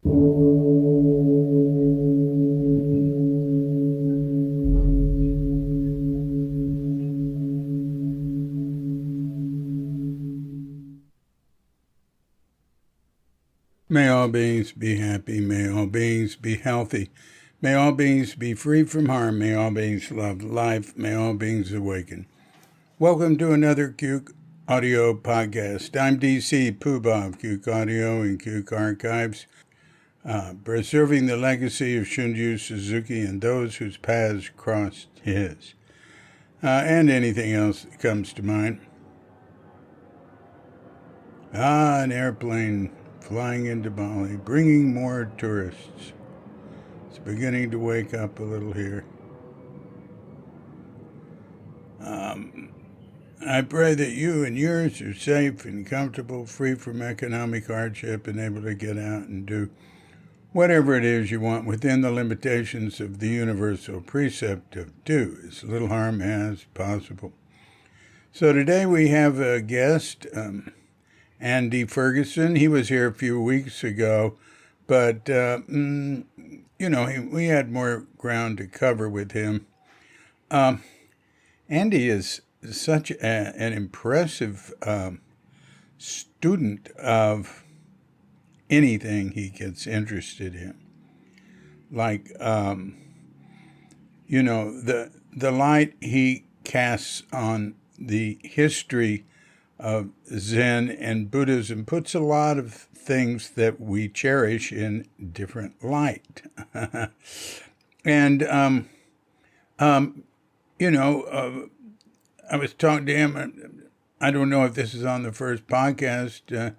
May all beings be happy. May all beings be healthy. May all beings be free from harm. May all beings love life. May all beings awaken. Welcome to another Cuke Audio podcast. I'm DC Poobah of Cuke Audio and Cuke Archives, preserving the legacy of Shunryu Suzuki and those whose paths crossed his, and anything else that comes to mind. An airplane flying into Bali, bringing more tourists. It's beginning to wake up a little here. I pray that you and yours are safe and comfortable, free from economic hardship, and able to get out and do whatever it is you want within the limitations of the universal precept of do as little harm as possible. So today we have a guest, Andy Ferguson. He was here a few weeks ago, but, we had more ground to cover with him. Andy is such an impressive student of anything he gets interested in. Like, the light he casts on the history of Zen and Buddhism puts a lot of things that we cherish in different light. And, I was talking to him. I don't know if this is on the first podcast.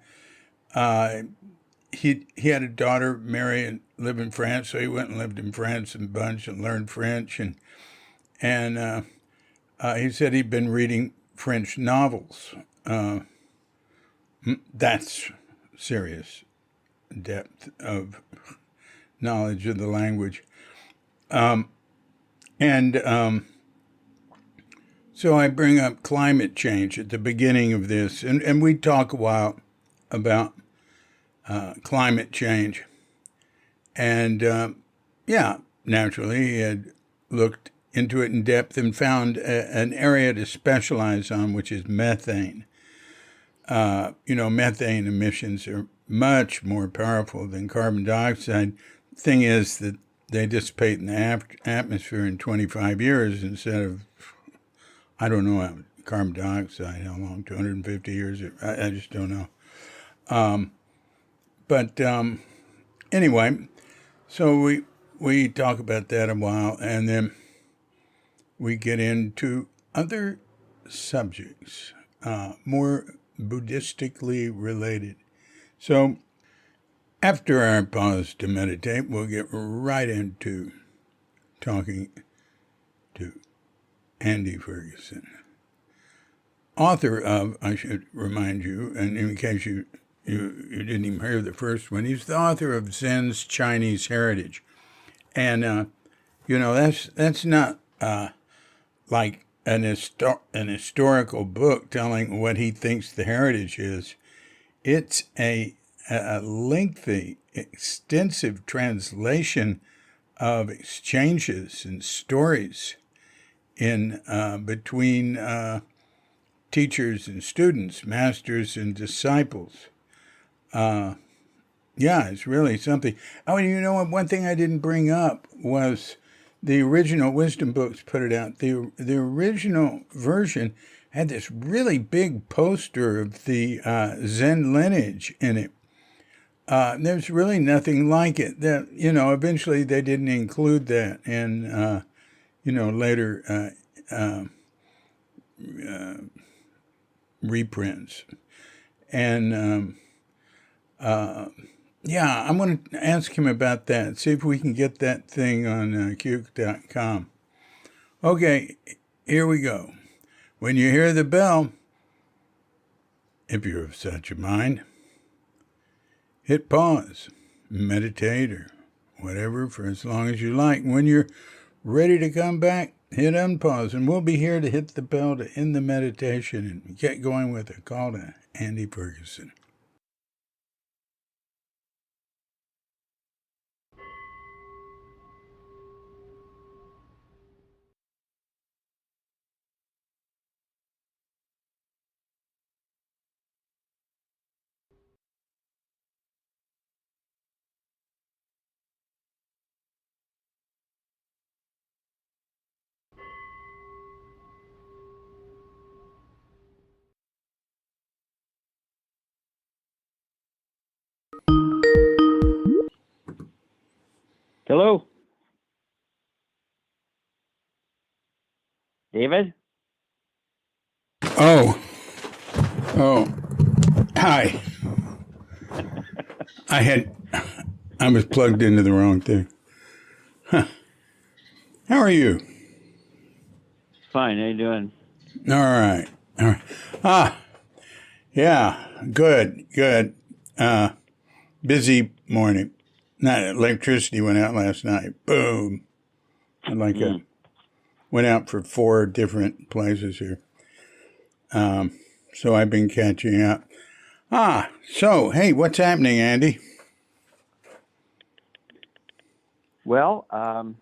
He had a daughter marry and live in France, so he went and lived in France a bunch and learned French. And he said he'd been reading French novels. That's serious depth of knowledge of the language. So I bring up climate change at the beginning of this, and we talk a while about climate change. And naturally, he had looked into it in depth and found an area to specialize on, which is methane. Methane emissions are much more powerful than carbon dioxide. Thing is that they dissipate in the atmosphere in 25 years instead of, I don't know, carbon dioxide, how long, 250 years? I just don't know. Anyway, so we talk about that a while, and then we get into other subjects, more Buddhistically related. So after our pause to meditate, we'll get right into talking to Andy Ferguson, author of, I should remind you, and in case you didn't even hear the first one, he's the author of Zen's Chinese Heritage. And, that's not like an historical book telling what he thinks the heritage is. It's a lengthy, extensive translation of exchanges and stories in between teachers and students, masters and disciples. It's really something. Oh, and one thing I didn't bring up was the original wisdom books put it out. The original version had this really big poster of the Zen lineage in it. There's really nothing like it. That eventually they didn't include that in later reprints. And I'm going to ask him about that. See if we can get that thing on Cuke.com. Okay, here we go. When you hear the bell, if you're of such a mind, hit pause, meditate, or whatever for as long as you like. When you're ready to come back, hit unpause, and we'll be here to hit the bell to end the meditation and get going with a call to Andy Ferguson. Hello? David? Oh, hi. I was plugged into the wrong thing. Huh. How are you? Fine, how you doing? All right. All right. Yeah, good. Busy morning. Not electricity went out last night. Boom. And went out for 4 different places here. So I've been catching up. So, hey, what's happening, Andy? Well, I'm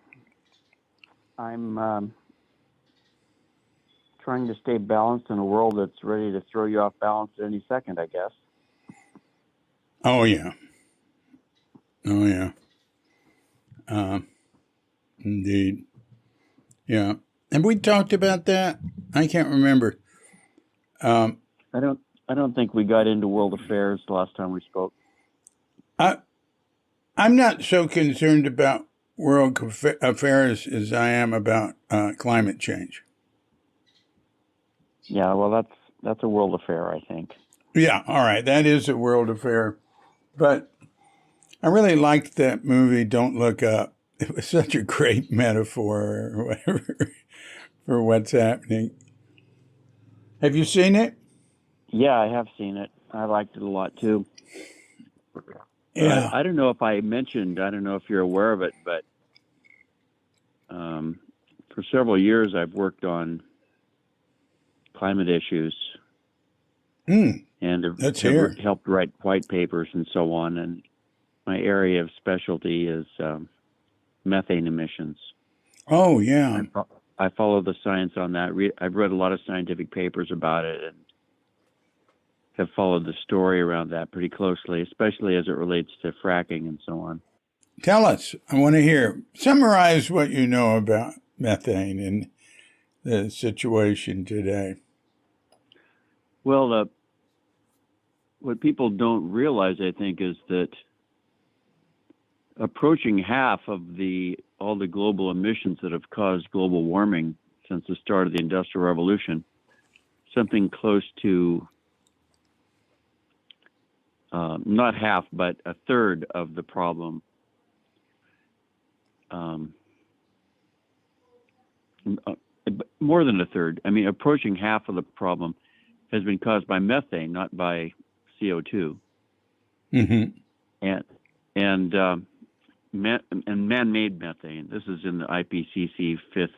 trying to stay balanced in a world that's ready to throw you off balance at any second, I guess. Oh, yeah. Indeed. Yeah. Have we talked about that? I can't remember. I don't think we got into world affairs the last time we spoke. I'm not so concerned about world affairs as I am about climate change. Yeah, well, that's a world affair, I think. Yeah, all right, that is a world affair. But I really liked that movie, Don't Look Up. It was such a great metaphor or whatever for what's happening. Have you seen it? Yeah, I have seen it. I liked it a lot, too. Yeah. I don't know if I mentioned, I don't know if you're aware of it, but for several years I've worked on climate issues and have helped write white papers and so on. And my area of specialty is methane emissions. Oh, yeah. I follow the science on that. I've read a lot of scientific papers about it and have followed the story around that pretty closely, especially as it relates to fracking and so on. Tell us. I want to hear. Summarize what you know about methane and the situation today. Well, what people don't realize, I think, is that approaching half of all the global emissions that have caused global warming since the start of the Industrial Revolution, something close to not half, but a third of the problem. More than a third. I mean, approaching half of the problem has been caused by methane, not by CO2. Mm-hmm. And man-made methane. This is in the IPCC fifth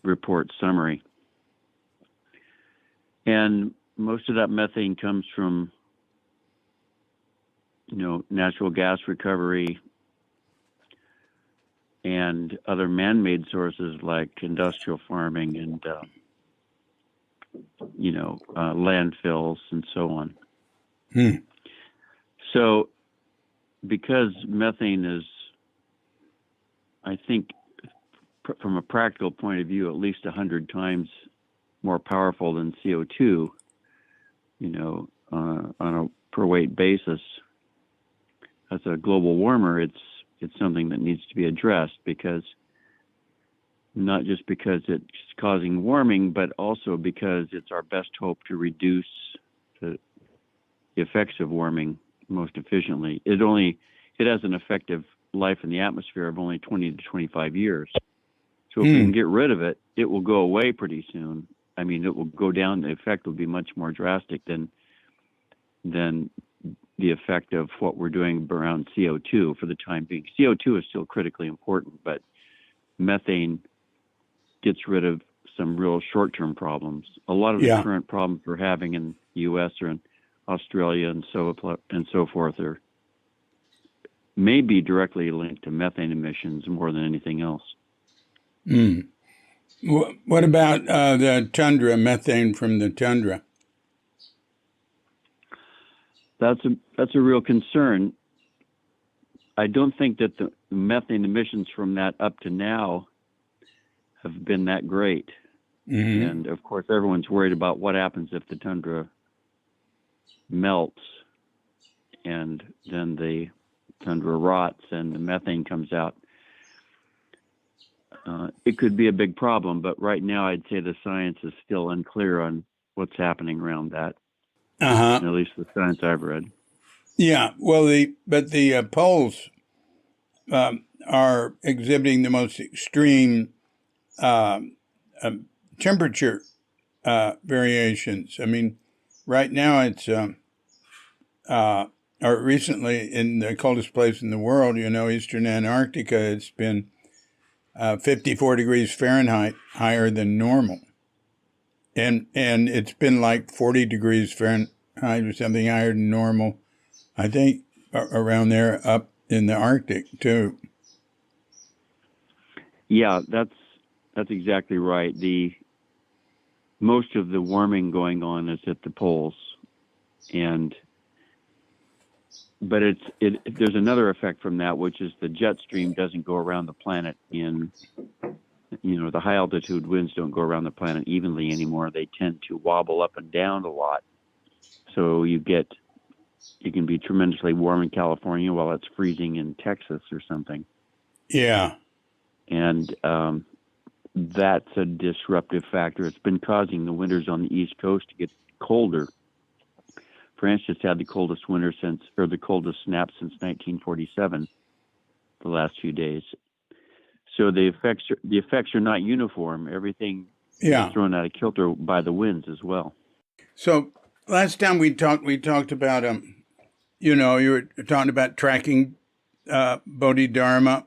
report summary. And most of that methane comes from, natural gas recovery and other man-made sources like industrial farming and, landfills and so on. So because methane is, I think, from a practical point of view, at least 100 times more powerful than CO2, on a per weight basis, as a global warmer, it's something that needs to be addressed, because not just because it's causing warming, but also because it's our best hope to reduce the effects of warming most efficiently. It has an effective life in the atmosphere of only 20 to 25 years. So if we can get rid of it, it will go away pretty soon. I mean, it will go down. The effect will be much more drastic than the effect of what we're doing around CO2 for the time being. CO2 is still critically important, but methane gets rid of some real short-term problems. A lot of the current problems we're having in the U.S. or in Australia and so forth may be directly linked to methane emissions more than anything else. What about the tundra, methane from the tundra? That's a real concern. I don't think that the methane emissions from that up to now have been that great. And of course, everyone's worried about what happens if the tundra melts and then the tundra rots and the methane comes out, it could be a big problem. But right now, I'd say the science is still unclear on what's happening around that. At least the science I've read. Yeah, well, the poles are exhibiting the most extreme temperature variations. I mean, right now it's or recently in the coldest place in the world, Eastern Antarctica, it's been 54 degrees Fahrenheit higher than normal. And it's been like 40 degrees Fahrenheit or something higher than normal, I think, around there up in the Arctic too. Yeah, that's exactly right. Most of the warming going on is at the poles, but there's another effect from that, which is the jet stream doesn't go around the planet the high altitude winds don't go around the planet evenly anymore. They tend to wobble up and down a lot. So you can be tremendously warm in California while it's freezing in Texas or something. Yeah. And that's a disruptive factor. It's been causing the winters on the East Coast to get colder. France just had the coldest winter the coldest snap since 1947, the last few days. So the effects are not uniform. Everything is thrown out of kilter by the winds as well. So last time we talked about you were talking about tracking Bodhidharma.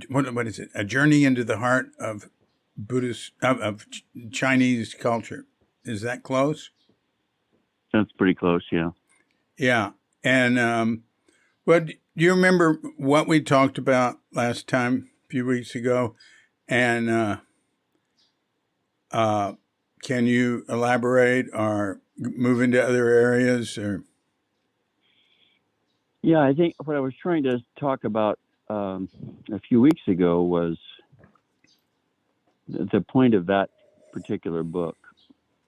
What is it? A journey into the heart of Buddhist of Chinese culture. Is that close? That's pretty close, yeah. Yeah, and do you remember what we talked about last time, a few weeks ago? And can you elaborate or move into other areas? Or yeah, I think what I was trying to talk about a few weeks ago was the point of that particular book.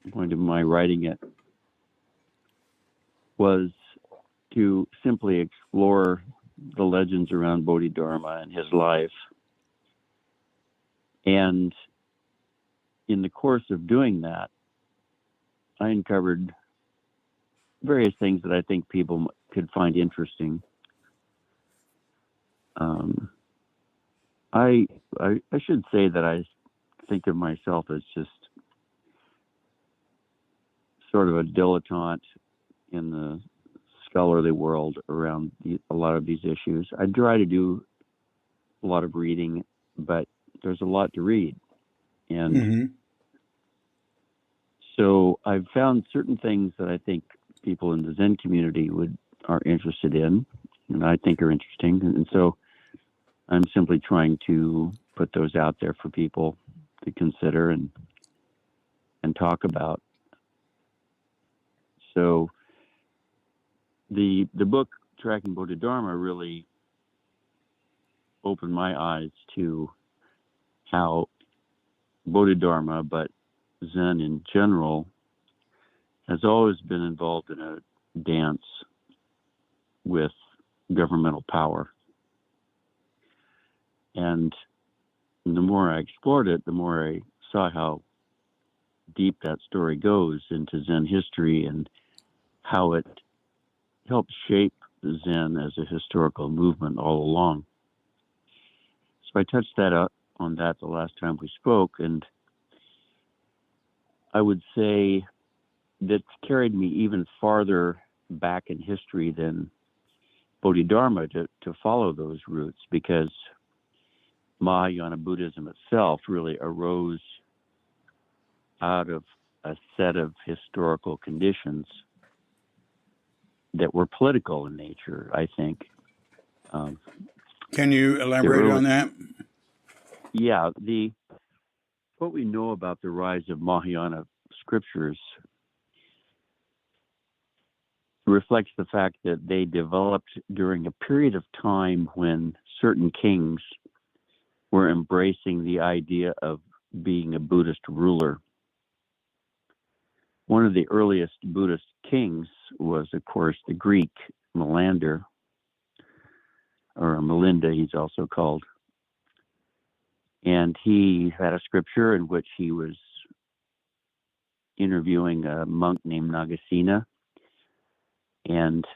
The point of my writing it was to simply explore the legends around Bodhidharma and his life. And in the course of doing that, I uncovered various things that I think people could find interesting. I should say that I think of myself as just sort of a dilettante in the scholarly world around a lot of these issues. I try to do a lot of reading, but there's a lot to read. And so I've found certain things that I think people in the Zen community are interested in, and I think are interesting. And so I'm simply trying to put those out there for people to consider and talk about. So the book Tracking Bodhidharma really opened my eyes to how Bodhidharma, but Zen in general, has always been involved in a dance with governmental power. And the more I explored it, the more I saw how deep that story goes into Zen history and how it helped shape Zen as a historical movement all along. So I touched on that the last time we spoke, and I would say that's carried me even farther back in history than Bodhidharma to follow those roots, because Mahayana Buddhism itself really arose out of a set of historical conditions that were political in nature, I think. Can you elaborate on that? Yeah, what we know about the rise of Mahayana scriptures reflects the fact that they developed during a period of time when certain kings were embracing the idea of being a Buddhist ruler. One of the earliest Buddhist kings was, of course, the Greek Melander, or Melinda, he's also called. And he had a scripture in which he was interviewing a monk named Nagasena. And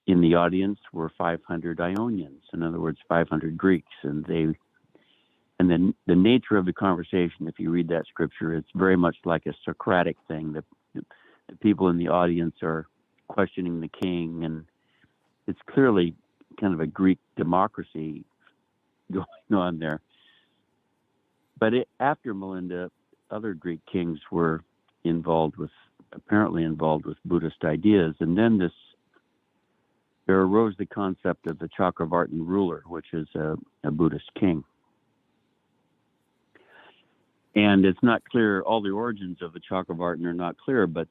in the audience were 500 Ionians, in other words, 500 Greeks. And then the nature of the conversation, if you read that scripture, it's very much like a Socratic thing. The people in the audience are questioning the king, and it's clearly kind of a Greek democracy going on there. But after Melinda, other Greek kings were apparently involved with Buddhist ideas, and then there arose the concept of the Chakravartin ruler, which is a Buddhist king. And it's not clear, all the origins of the Chakravartin are not clear, but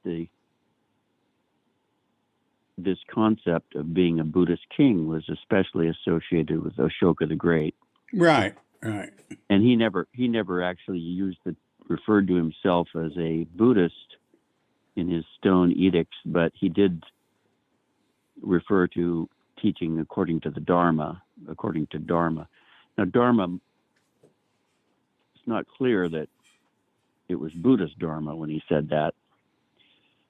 this concept of being a Buddhist king was especially associated with Ashoka the Great. Right. And he never actually referred to himself as a Buddhist in his stone edicts, but he did refer to teaching according to Dharma. Now, Dharma, it's not clear that it was Buddhist Dharma when he said that,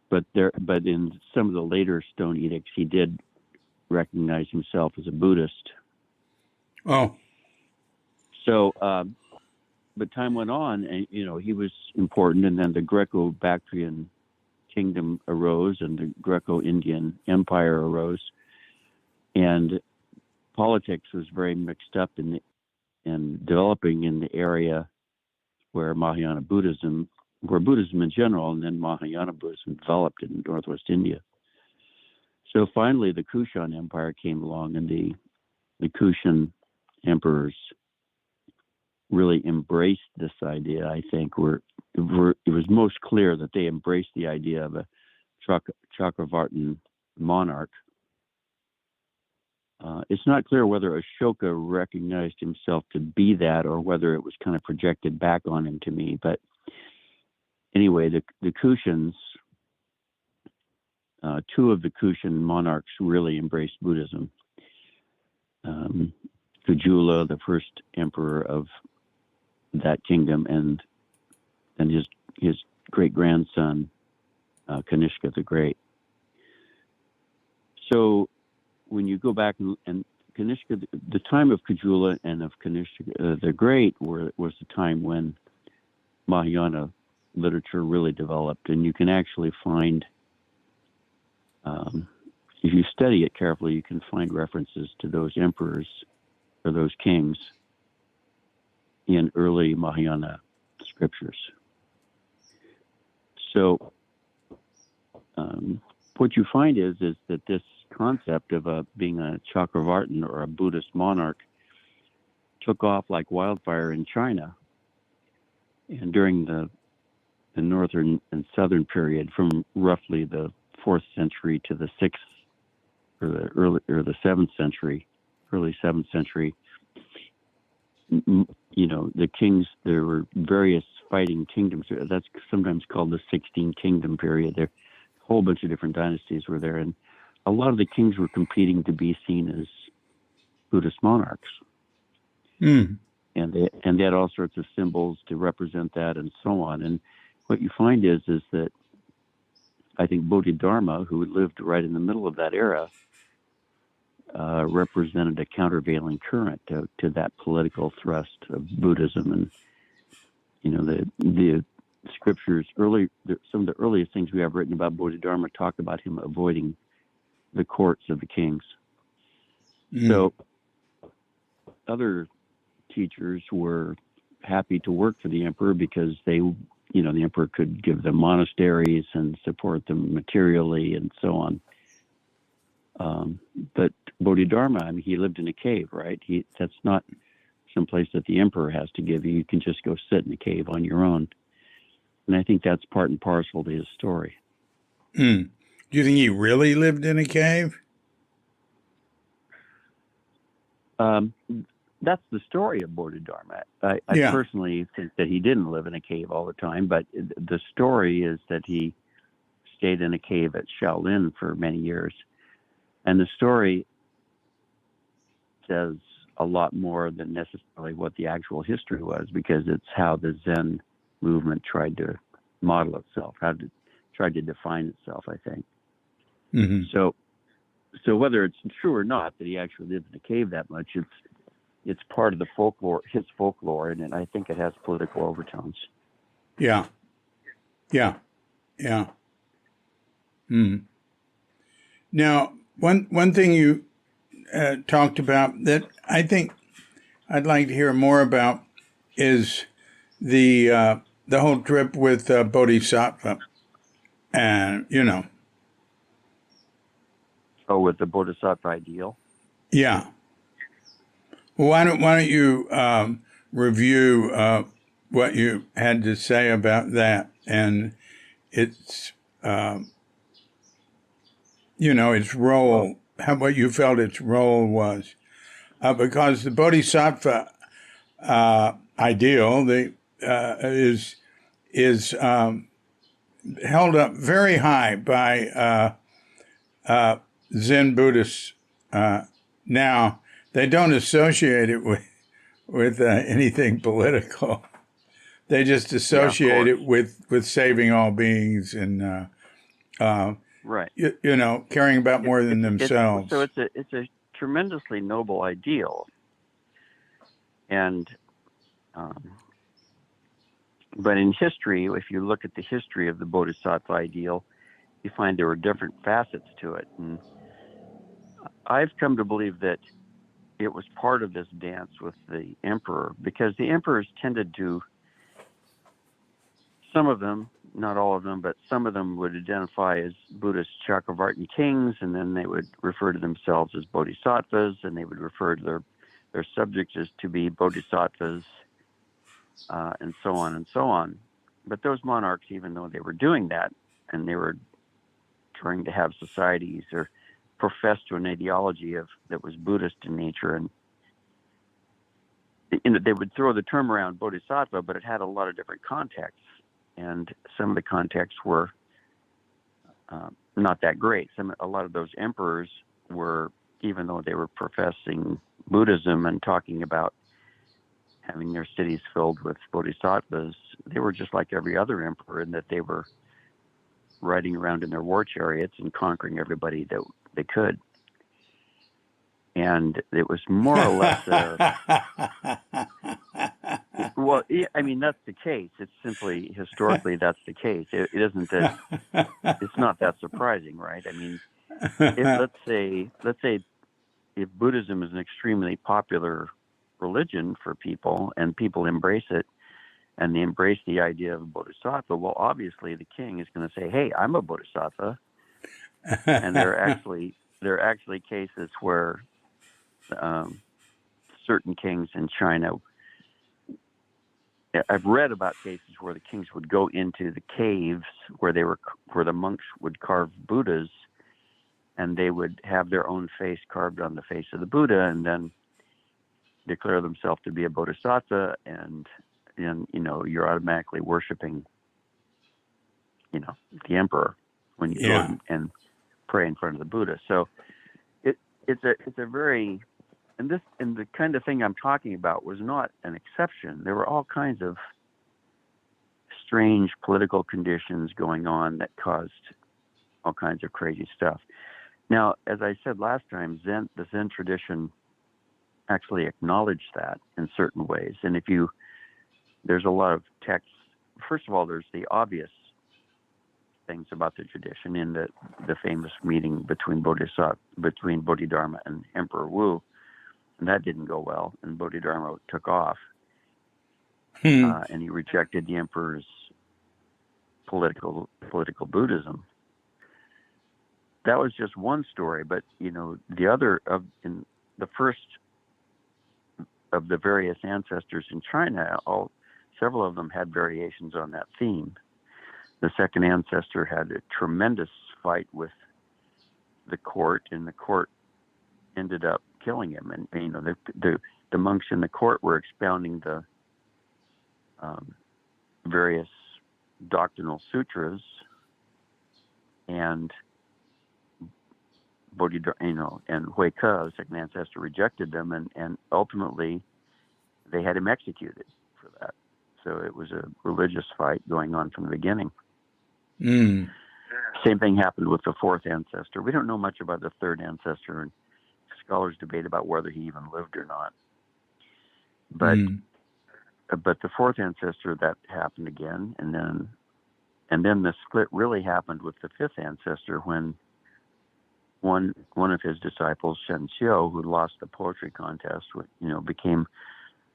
but in some of the later stone edicts, he did recognize himself as a Buddhist. Oh. So, but time went on, and he was important, and then the Greco-Bactrian kingdom arose, and the Greco-Indian Empire arose, and politics was very mixed up and developing in the area where Buddhism in general, and then Mahayana Buddhism developed in northwest India. So finally, the Kushan Empire came along, and the Kushan emperors really embraced this idea. I think it was most clear that they embraced the idea of a Chakravartin monarch. It's not clear whether Ashoka recognized himself to be that, or whether it was kind of projected back on him to me. But anyway, the Kushans, two of the Kushan monarchs really embraced Buddhism. Kujula, the first emperor of that kingdom, and his great grandson, Kanishka the Great. So when you go back and Kanishka, the time of Kujula and of Kanishka the Great was the time when Mahayana literature really developed, and you can actually find, if you study it carefully, you can find references to those emperors or those kings in early Mahayana scriptures. So what you find is that this concept of being a Chakravartin or a Buddhist monarch took off like wildfire in China, and during the northern and southern period, from roughly the 4th century to the 6th or the 7th century, early 7th century. The kings, there were various fighting kingdoms. That's sometimes called the 16 Kingdom period. There, a whole bunch of different dynasties were there, and a lot of the kings were competing to be seen as Buddhist monarchs. And they had all sorts of symbols to represent that, and so on. And what you find is that I think Bodhidharma, who lived right in the middle of that era, represented a countervailing current to that political thrust of Buddhism. And the scriptures some of the earliest things we have written about Bodhidharma talk about him avoiding the courts of the kings. So other teachers were happy to work for the emperor because the emperor could give them monasteries and support them materially and so on. But Bodhidharma, he lived in a cave, right? That's not someplace that the emperor has to give you. You can just go sit in a cave on your own. And I think that's part and parcel to his story. Do you think he really lived in a cave? that's the story of Bodhidharma. I Yeah. personally think that he didn't live in a cave all the time, but the story is that he stayed in a cave at Shaolin for many years. And the story says a lot more than necessarily what the actual history was, because it's how the Zen movement tried to model itself, tried to define itself, I think. Mm-hmm. So whether it's true or not that he actually lived in a cave that much, it's part of the folklore, his folklore, and I think it has political overtones. Yeah. Yeah. Yeah. Mm. Now, one thing you talked about that I think I'd like to hear more about is the whole trip with Bodhisattva, and Oh, with the Bodhisattva ideal. yeah. Well, why don't you review what you had to say about that and its its role, what you felt its role was, because the Bodhisattva ideal is held up very high by Zen Buddhists. Now they don't associate it with anything political. They just associate it with saving all beings and right. Caring about more than themselves. So it's a tremendously noble ideal, and but in history, if you look at the history of the Bodhisattva ideal, you find there were different facets to it, and I've come to believe that it was part of this dance with the emperor, because the emperors tended to, some of them, not all of them, but some of them would identify as Buddhist Chakravartin kings, and then they would refer to themselves as bodhisattvas, and they would refer to their subjects as to be bodhisattvas, and so on and so on. But those monarchs, even though they were doing that, and they were trying to have societies or profess to an ideology that was Buddhist in nature, and they would throw the term around bodhisattva, but it had a lot of different contexts, and some of the contexts were not that great. A lot of those emperors were, even though they were professing Buddhism and talking about having their cities filled with bodhisattvas, they were just like every other emperor in that they were riding around in their war chariots and conquering everybody that they could. And it was more or less well, I mean, that's the case. It's simply historically that's the case. It isn't that. It's not that surprising, right? I mean, let's say if Buddhism is an extremely popular religion for people and people embrace it, and they embrace the idea of a bodhisattva, well, obviously the king is going to say, "Hey, I'm a bodhisattva," and there are actually cases where certain kings in China. I've read about cases where the kings would go into the caves where the monks would carve Buddhas, and they would have their own face carved on the face of the Buddha, and then declare themselves to be a bodhisattva, and you're automatically worshiping, the emperor when you go and pray in front of the Buddha. So it's a very, and the kind of thing I'm talking about was not an exception. There were all kinds of strange political conditions going on that caused all kinds of crazy stuff. Now, as I said last time, the Zen tradition actually acknowledged that in certain ways. And there's a lot of texts. First of all, there's the obvious things about the tradition in the famous meeting between Bodhidharma and Emperor Wu, and that didn't go well, and Bodhidharma took off, and he rejected the emperor's political Buddhism. That was just one story, but the other in the first of the various ancestors in China, several of them had variations on that theme. The second ancestor had a tremendous fight with the court, and the court ended up killing him. And the monks in the court were expounding the various doctrinal sutras, and and Huike, the second ancestor, rejected them, and ultimately they had him executed for that. So it was a religious fight going on from the beginning. Mm. Same thing happened with the fourth ancestor. We don't know much about the third ancestor, and scholars debate about whether he even lived or not. But the fourth ancestor, that happened again, and then the split really happened with the fifth ancestor when one of his disciples, Shen Xiu, who lost the poetry contest, became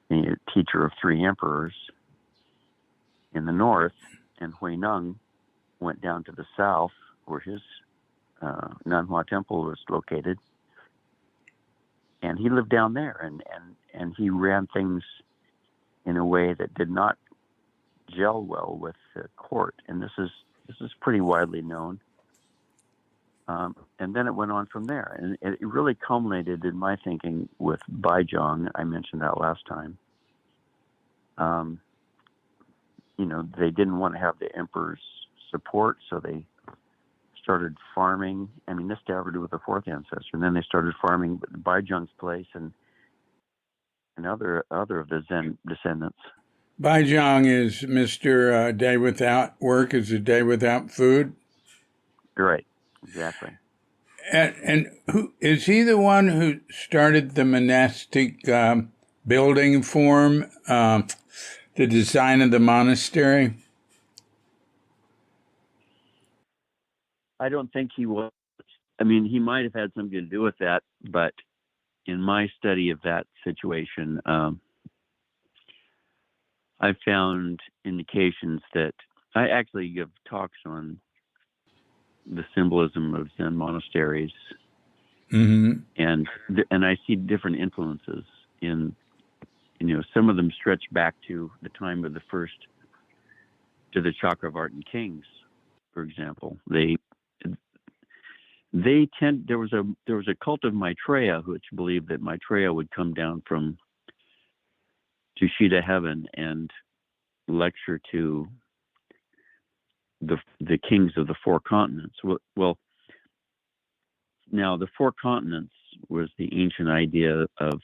the teacher of three emperors in the north, and Hui Neng went down to the south where his Nanhua temple was located, and he lived down there, and he ran things in a way that did not gel well with the court, and this is pretty widely known. And then it went on from there, and it really culminated in my thinking with Baizhang. I mentioned that last time. They didn't want to have the emperor's support, so they started farming. I mean, this started with the fourth ancestor, and then they started farming Baizhang's place and other of the Zen descendants. Baizhang is Mr. Day Without Work is a Day Without Food. Right, exactly. And who is he? The one who started the monastic building form, the design of the monastery? I don't think he was. I mean, he might have had something to do with that, but in my study of that situation, I found indications that I actually give talks on the symbolism of Zen monasteries, and I see different influences in, some of them stretch back to the time of the Chakravartin kings, for example. They tend there was a cult of Maitreya which believed that Maitreya would come down from Tushita heaven and lecture to the kings of the four continents. Well, now the four continents was the ancient idea of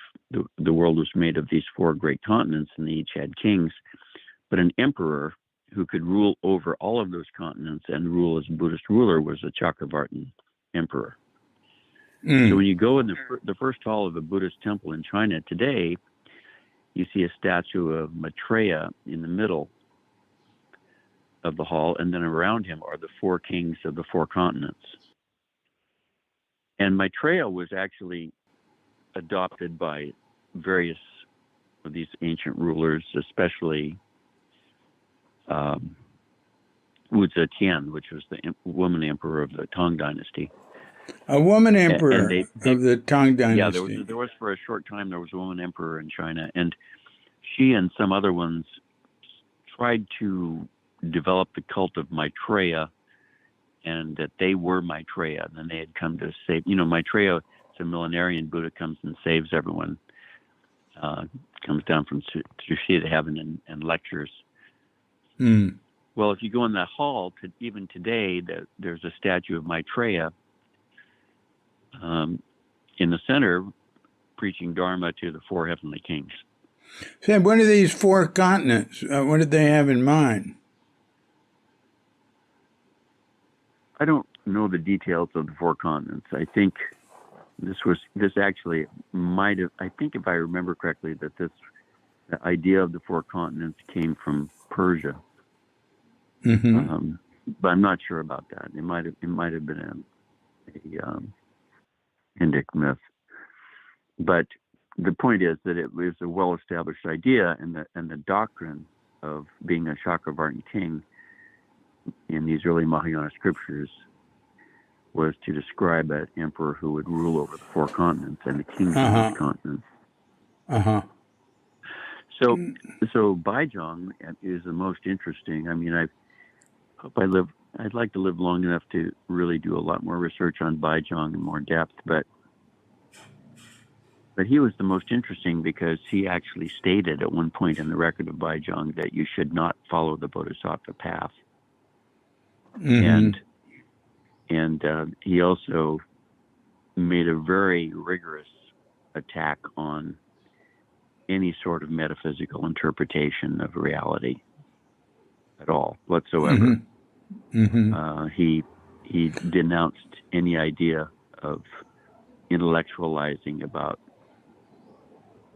the world was made of these four great continents, and they each had kings. But an emperor who could rule over all of those continents and rule as a Buddhist ruler was a Chakravartin emperor. So when you go in the first hall of a Buddhist temple in China today, you see a statue of Maitreya in the middle of the hall, and then around him are the four kings of the four continents. And Maitreya was actually adopted by various of these ancient rulers, especially Wu Zetian, which was the woman emperor of the Tang Dynasty. A woman emperor of the Tang Dynasty. Yeah, there was for a short time, there was a woman emperor in China, and she and some other ones tried to develop the cult of Maitreya, and that they were Maitreya, and then they had come to save. Maitreya is a millenarian Buddha, comes and saves everyone. Comes down from Tushita heaven and lectures. Well, if you go in that hall, even today, there's a statue of Maitreya in the center, preaching Dharma to the four heavenly kings. So what are these four continents? What did they have in mind? I don't know the details of the four continents. I think this actually might have, I think if I remember correctly, that the idea of the four continents came from Persia. But I'm not sure about that. It might have been a Indic myth. But the point is that it was a well-established idea, and the doctrine of being a Chakravartin king in these early Mahayana scriptures was to describe an emperor who would rule over the four continents and the kings of those continents. So Baizhang is the most interesting. I mean, I'd like to live long enough to really do a lot more research on Baizhang in more depth, but But he was the most interesting because he actually stated at one point in the record of Baizhang that you should not follow the Bodhisattva path. Mm-hmm. And he also made a very rigorous attack on any sort of metaphysical interpretation of reality at all whatsoever. Mm-hmm. Mm-hmm. He denounced any idea of intellectualizing about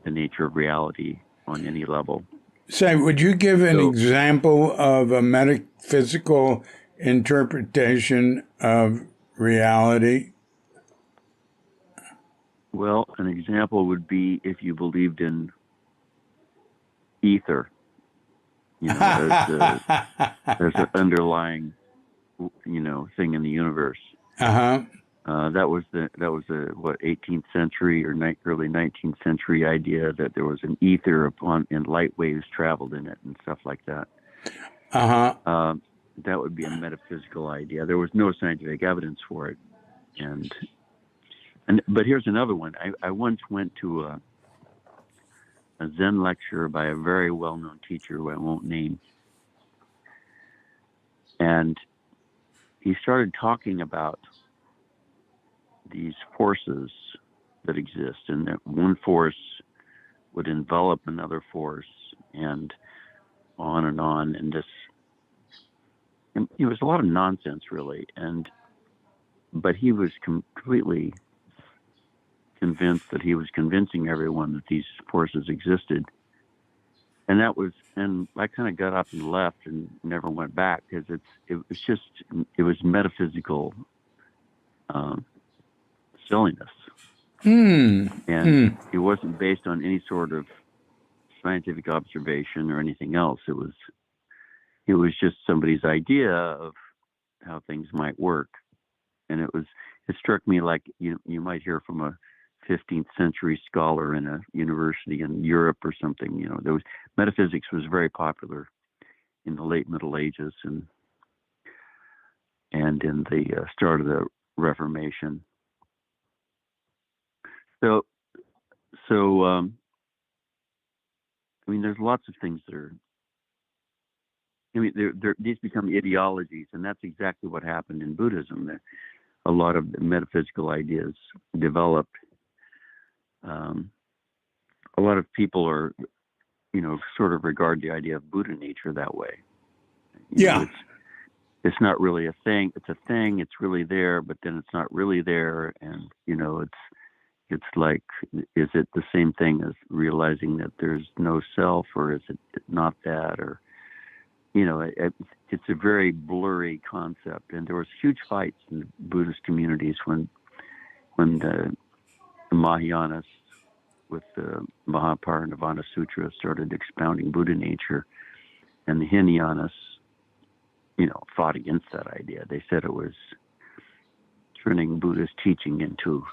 the nature of reality on any level. Say, would you give an So, example of a metaphysical interpretation of reality? well, an example would be if you believed in ether, as an underlying, thing in the universe. Uh-huh. That was the what 18th century or early 19th century idea that there was an ether and light waves traveled in it and stuff like that. Uh-huh. That would be a metaphysical idea. There was no scientific evidence for it, but here's another one. I once went to a Zen lecture by a very well-known teacher who I won't name, and he started talking about these forces that exist, and that one force would envelop another force, and on, and this. And it was a lot of nonsense, really, but he was completely convinced that he was convincing everyone that these forces existed, and I kind of got up and left and never went back because it was metaphysical silliness, and it wasn't based on any sort of scientific observation or anything else. It was just somebody's idea of how things might work, and it struck me like you might hear from a 15th century scholar in a university in Europe or something. Metaphysics was very popular in the late Middle Ages and in the start of the Reformation. So there's lots of things that are. These become ideologies, and that's exactly what happened in Buddhism. A lot of metaphysical ideas developed. A lot of people are, sort of regard the idea of Buddha nature that way. It's not really a thing. It's a thing. It's really there, but then it's not really there. And it's like, is it the same thing as realizing that there's no self, or is it not that, or it's a very blurry concept. And there was huge fights in Buddhist communities when the Mahayanas with the Mahaparinirvana Sutra started expounding Buddha nature, and the Hinayanas, fought against that idea. They said it was turning Buddhist teaching into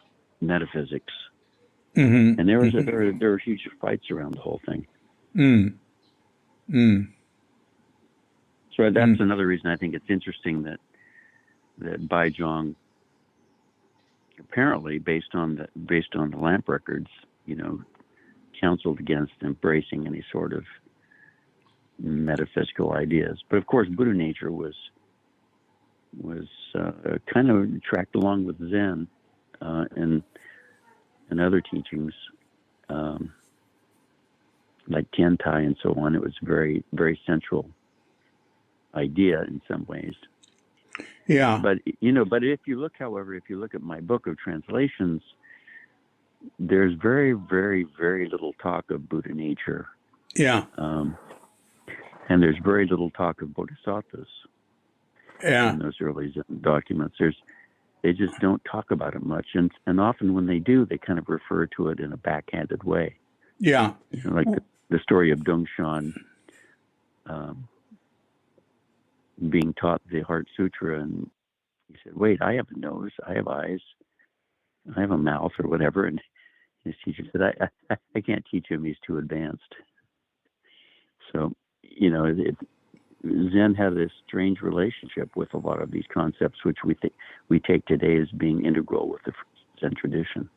metaphysics, and there were huge fights around the whole thing. So that's another reason I think it's interesting that Baizhang, apparently based on the lamp records, counseled against embracing any sort of metaphysical ideas. But of course, Buddha nature was kind of tracked along with Zen and other teachings like Tiantai and so on. It was very, very central idea in some ways. Yeah. But if you look at my book of translations, there's very, very, very little talk of Buddha nature. Yeah. And there's very little talk of bodhisattvas. Yeah. In those early documents. They just don't talk about it much. And often when they do, they kind of refer to it in a backhanded way. Yeah. Like the story of Dongshan being taught the Heart Sutra, and he said, wait, I have a nose, I have eyes, I have a mouth, or whatever. And his teacher said, I can't teach him, he's too advanced. So, Zen had this strange relationship with a lot of these concepts, which we take today as being integral with the Zen tradition.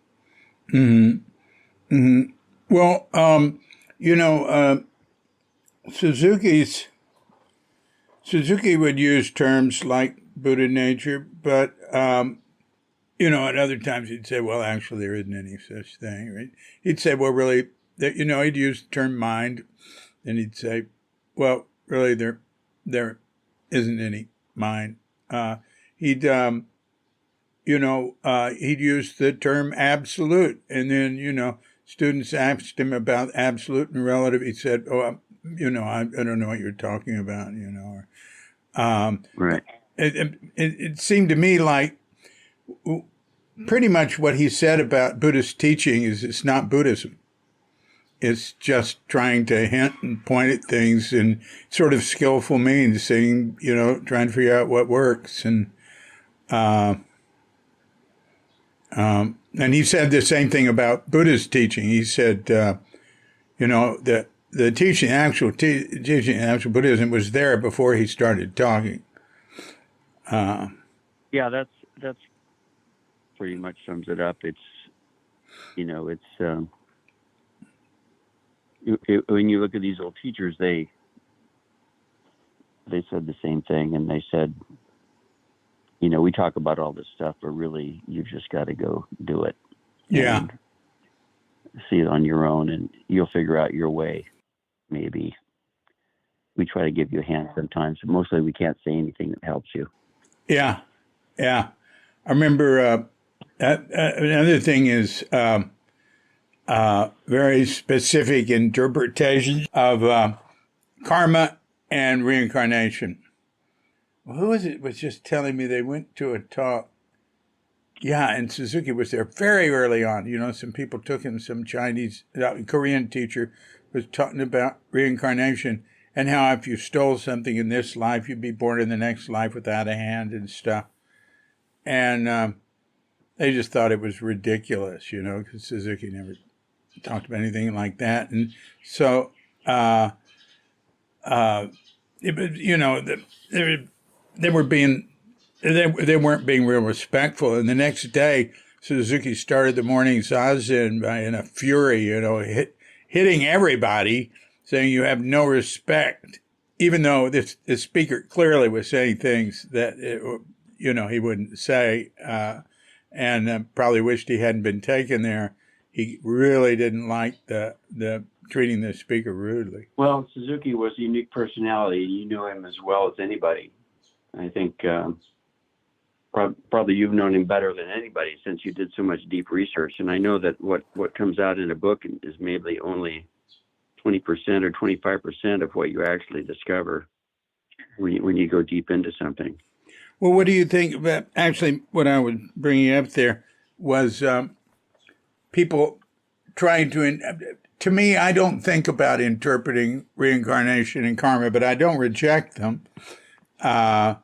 Mm-hmm. Well, Suzuki would use terms like Buddha nature, but at other times he'd say, "Well, actually, there isn't any such thing." Right? He'd say, "Well, really, he'd use the term mind, and he'd say, "Well, really, there isn't any mind." He'd he'd use the term absolute, and then students asked him about absolute and relative. He said, "Oh, I don't know what you're talking about," Or, Right. it seemed to me like pretty much what he said about Buddhist teaching is it's not Buddhism. It's just trying to hint and point at things in sort of skillful means, saying, trying to figure out what works. And he said the same thing about Buddhist teaching. He said, that the teaching, actual Buddhism was there before he started talking. Yeah, that's pretty much sums it up. It's when you look at these old teachers, they said the same thing, and they said, we talk about all this stuff, but really, you've just got to go do it. Yeah. And see it on your own, and you'll figure out your way. Maybe we try to give you a hand sometimes, but mostly we can't say anything that helps you. Yeah. I remember another thing is very specific interpretations of karma and reincarnation. Who was it was just telling me they went to a talk? Yeah, and Suzuki was there very early on. Some people took him, some Chinese, Korean teacher was talking about reincarnation and how if you stole something in this life, you'd be born in the next life without a hand and stuff. And they just thought it was ridiculous, because Suzuki never talked about anything like that. And so, they were being, they weren't being real respectful. And the next day, Suzuki started the morning zazen in a fury, hitting everybody, saying you have no respect, even though this speaker clearly was saying things that he wouldn't say, and probably wished he hadn't been taken there. He really didn't like the treating the speaker rudely. Well, Suzuki was a unique personality. You knew him as well as anybody. I think probably you've known him better than anybody since you did so much deep research. And I know that what comes out in a book is maybe only 20% or 25% of what you actually discover when you go deep into something. Well, what do you think about, actually, what I was bringing up there was people trying to me, I don't think about interpreting reincarnation and karma, but I don't reject them. But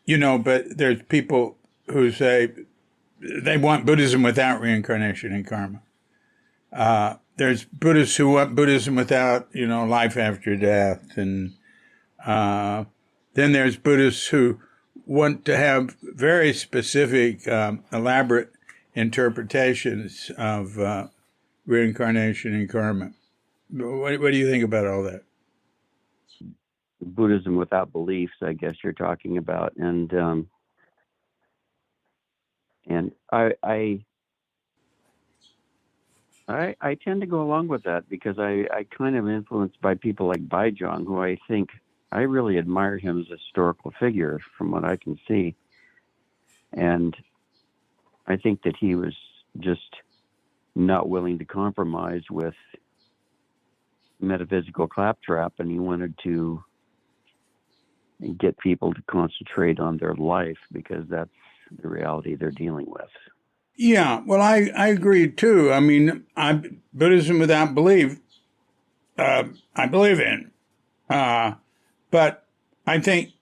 there's people who say they want Buddhism without reincarnation and karma. There's Buddhists who want Buddhism without, life after death. And then there's Buddhists who want to have very specific, elaborate interpretations of reincarnation and karma. What do you think about all that? Buddhism without beliefs, I guess you're talking about, and I tend to go along with that because I kind of influenced by people like Baizhang, who I think I really admire him as a historical figure from what I can see, and I think that he was just not willing to compromise with metaphysical claptrap, and he wanted to get people to concentrate on their life because that's the reality they're dealing with. Yeah, well, I agree too. I mean, Buddhism without belief, I believe in. But I think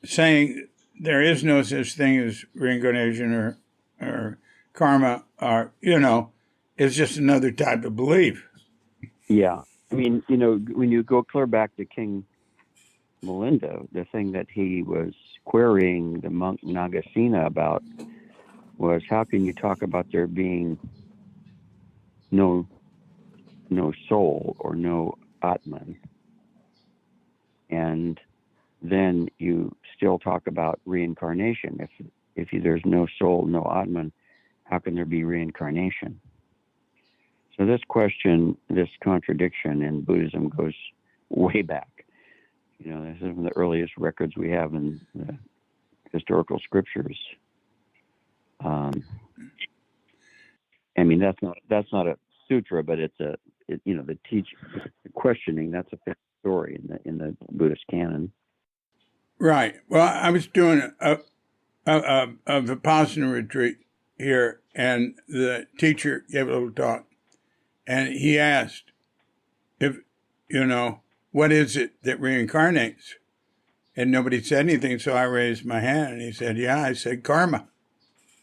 saying there is no such thing as reincarnation or karma is just another type of belief. Yeah. I mean, when you go clear back to King Melinda, the thing that he was querying the monk Nagasena about was how can you talk about there being no soul or no Atman, and then you still talk about reincarnation. If there's no soul, no Atman, how can there be reincarnation? So this question, this contradiction in Buddhism goes way back. This is one of the earliest records we have in the historical scriptures. I mean, that's not a sutra, but the questioning. That's a famous story in the Buddhist canon. Right. Well, I was doing a Vipassana retreat here, and the teacher gave a little talk, and he asked if, what is it that reincarnates? And nobody said anything, so I raised my hand, and he said, yeah. I said, karma.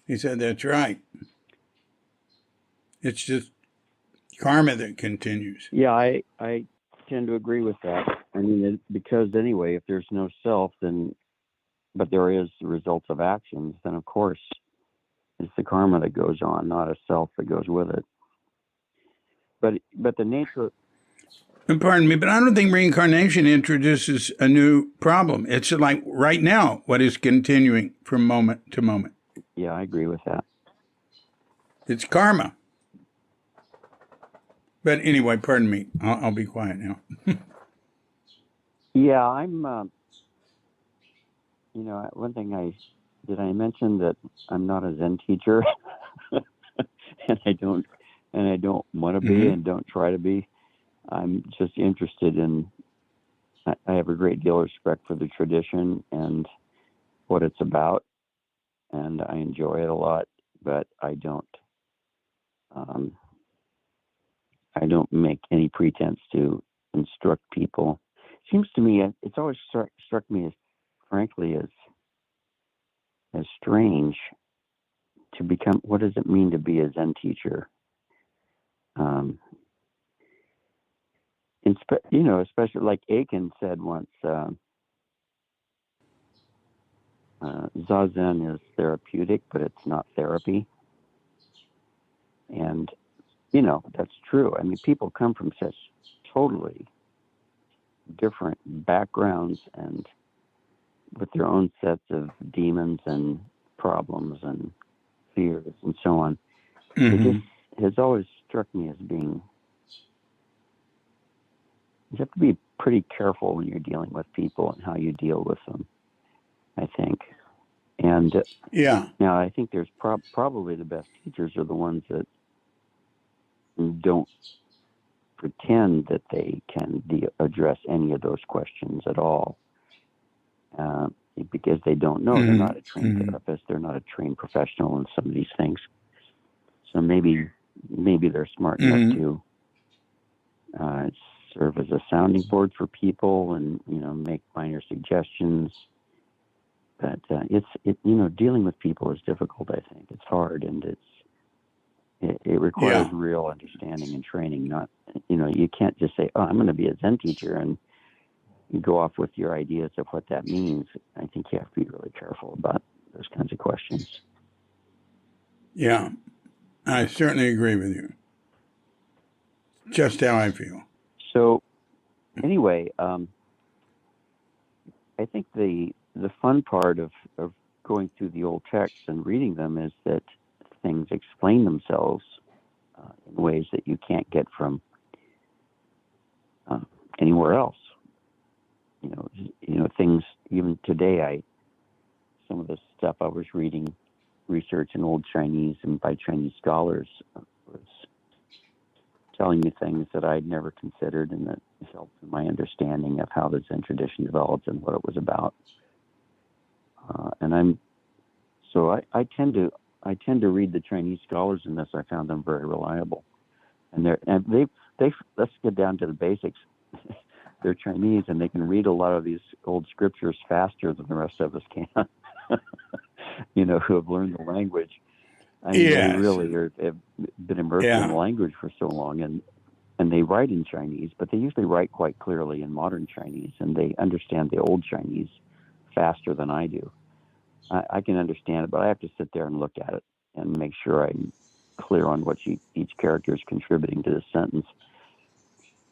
He said, that's right. It's just karma that continues. Yeah, I tend to agree with that. I mean, because anyway, if there's no self, but there is the results of actions, then of course it's the karma that goes on, not a self that goes with it. But the nature. Pardon me, but I don't think reincarnation introduces a new problem. It's like right now, what is continuing from moment to moment. Yeah, I agree with that. It's karma. But anyway, pardon me. I'll be quiet now. Yeah, I'm. One thing I mention that I'm not a Zen teacher, and I don't want to be, and don't try to be. I'm just interested in. I have a great deal of respect for the tradition and what it's about, and I enjoy it a lot. But I don't make any pretense to instruct people. It seems to me, it's always struck me as, frankly, as strange to become. What does it mean to be a Zen teacher? Especially like Aiken said once, Zazen is therapeutic, but it's not therapy. And, that's true. I mean, people come from such totally different backgrounds and with their own sets of demons and problems and fears and so on. It just has always struck me as being, you have to be pretty careful when you're dealing with people and how you deal with them, I think. And now I think there's probably the best teachers are the ones that don't pretend that they can address any of those questions at all, because they don't know. They're not a trained therapist. They're not a trained professional in some of these things. So maybe they're smart enough to serve as a sounding board for people and make minor suggestions. But dealing with people is difficult. I think it's hard, and it requires real understanding and training. Not you can't just say, "Oh, I'm going to be a Zen teacher," and you go off with your ideas of what that means. I think you have to be really careful about those kinds of questions. Yeah, I certainly agree with you. Just how I feel. So, anyway, I think the fun part of going through the old texts and reading them is that things explain themselves in ways that you can't get from anywhere else. Things even today. Some of the stuff I was reading, research in old Chinese and by Chinese scholars, was telling me things that I'd never considered, and that helped in my understanding of how the Zen tradition developed and what it was about. I tend to read the Chinese scholars in this. I found them very reliable, and they let's get down to the basics. They're Chinese, and they can read a lot of these old scriptures faster than the rest of us can. Who have learned the language. I mean, they really have been immersed in the language for so long, and they write in Chinese, but they usually write quite clearly in modern Chinese, and they understand the old Chinese faster than I do. I can understand it, but I have to sit there and look at it and make sure clear on what each character is contributing to the sentence.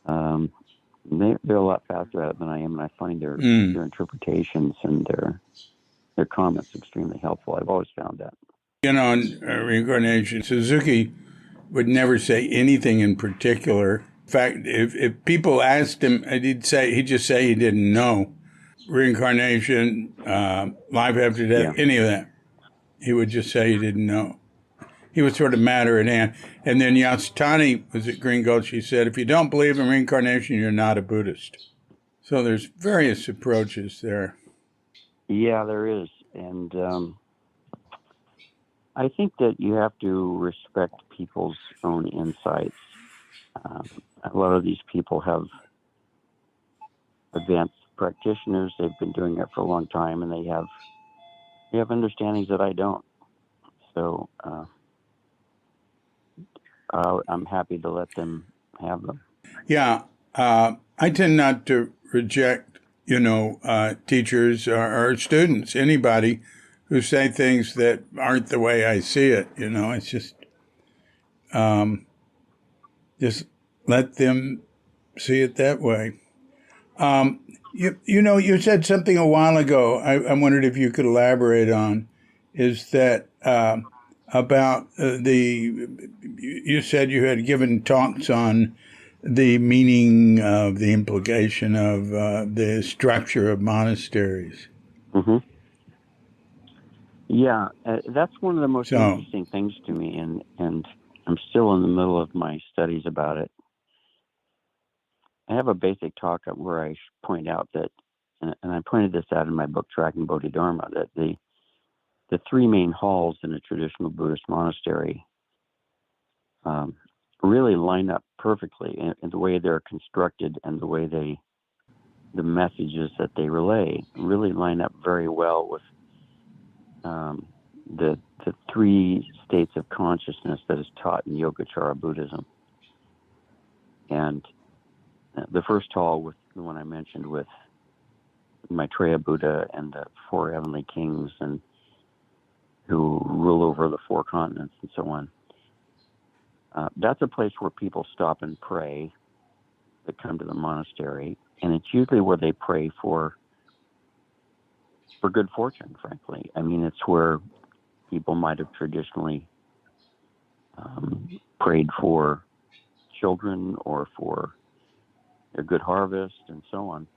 They're a lot faster at it than I am, and I find their interpretations and their comments extremely helpful. I've always found that. On reincarnation, Suzuki would never say anything in particular. In fact, if people asked him, he'd just say he didn't know. Reincarnation, life after death, any of that. He would just say he didn't know. He was sort of matter at hand. And then Yasutani was at Green Gulch. He said, if you don't believe in reincarnation, you're not a Buddhist. So there's various approaches there. Yeah, there is. And I think that you have to respect people's own insights. A lot of these people have advanced practitioners. They've been doing it for a long time, and they have understandings that I don't. So I'm happy to let them have them. Yeah, I tend not to reject, teachers or students, anybody who say things that aren't the way I see it. It's just let them see it that way. You said something a while ago. I wondered if you could elaborate on. Is that about you said you had given talks on the meaning of the implication of the structure of monasteries. Mm-hmm. Yeah, that's one of the most interesting things to me, and I'm still in the middle of my studies about it. I have a basic talk where I point out that, and I pointed this out in my book, Tracking Bodhidharma, that the three main halls in a traditional Buddhist monastery really line up perfectly in the way they're constructed and the way the messages that they relay really line up very well with the three states of consciousness that is taught in Yogacara Buddhism. And the first hall, with the one I mentioned, with Maitreya Buddha and the four heavenly kings and who rule over the four continents and so on. That's a place where people stop and pray that come to the monastery, and it's usually where they pray for good fortune, frankly. I mean, it's where people might have traditionally prayed for children or for a good harvest and so on.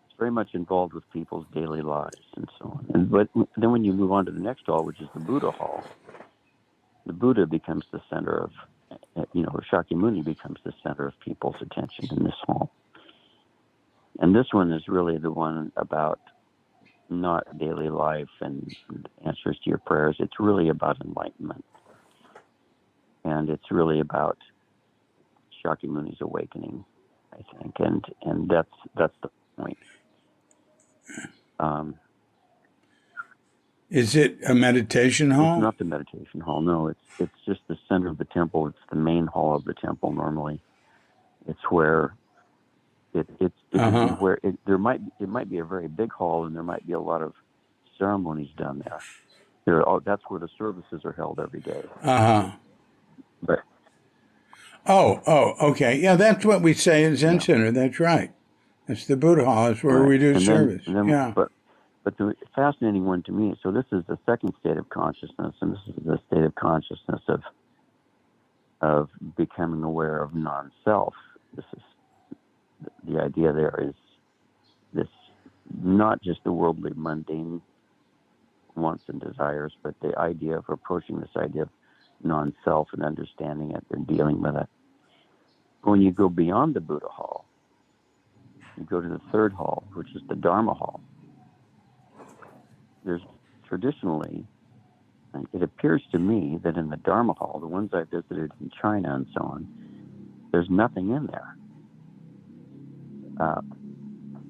It's very much involved with people's daily lives and so on. But then when you move on to the next hall, which is the Buddha hall, the Buddha becomes the center of, Shakyamuni becomes the center of people's attention in this hall. And this one is really the one about not daily life and answers to your prayers. It's really about enlightenment. And it's really about Shakyamuni's awakening, I think. And that's the point. Is it a meditation hall? It's not the meditation hall. No, it's just the center of the temple. It's the main hall of the temple. Normally, it's where it might be a very big hall, and there might be a lot of ceremonies done there. That's where the services are held every day. But okay, yeah, that's what we say in Zen Center. That's right. It's the Buddha hall. It's where we do service. But the fascinating one to me, so this is the second state of consciousness, and this is the state of consciousness of becoming aware of non-self. This is the idea there is this, not just the worldly mundane wants and desires, but the idea of approaching this idea of non-self and understanding it and dealing with it. When you go beyond the Buddha hall, you go to the third hall, which is the Dharma hall. There's traditionally, it appears to me that in the Dharma hall, the ones I visited in China and so on, there's nothing in there.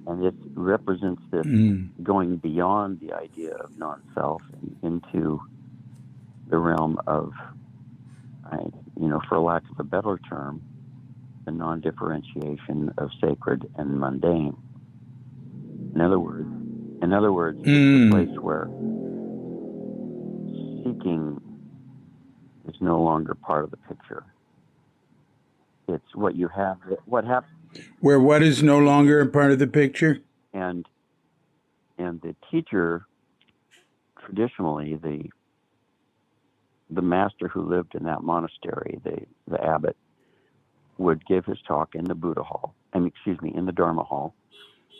And it represents this going beyond the idea of non-self and into the realm of, for lack of a better term, the non-differentiation of sacred and mundane. In other words, it's a place where seeking is no longer part of the picture. It's what you have, what happens. Where what is no longer a part of the picture? And the teacher, traditionally, the master who lived in that monastery, the abbot, would give his talk in the Buddha hall, in the Dharma hall,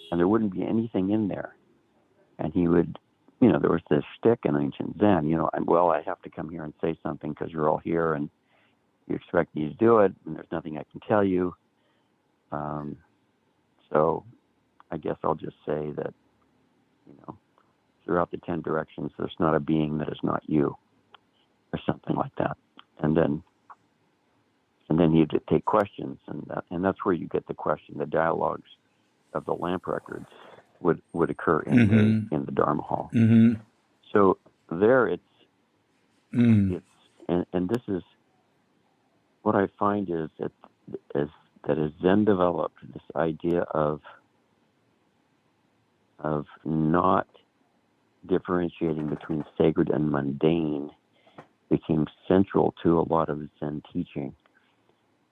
and there wouldn't be anything in there. And he would, there was this shtick in ancient Zen, I have to come here and say something because you're all here and you expect me to do it, and there's nothing I can tell you. So I guess I'll just say that, throughout the 10 directions, there's not a being that is not you, or something like that. And then he'd take questions, and that's where you get the question. The dialogues of the lamp records would occur in the Dharma hall. Mm-hmm. So there, it's and this is what I find is that as Zen developed, this idea of not differentiating between sacred and mundane became central to a lot of Zen teaching.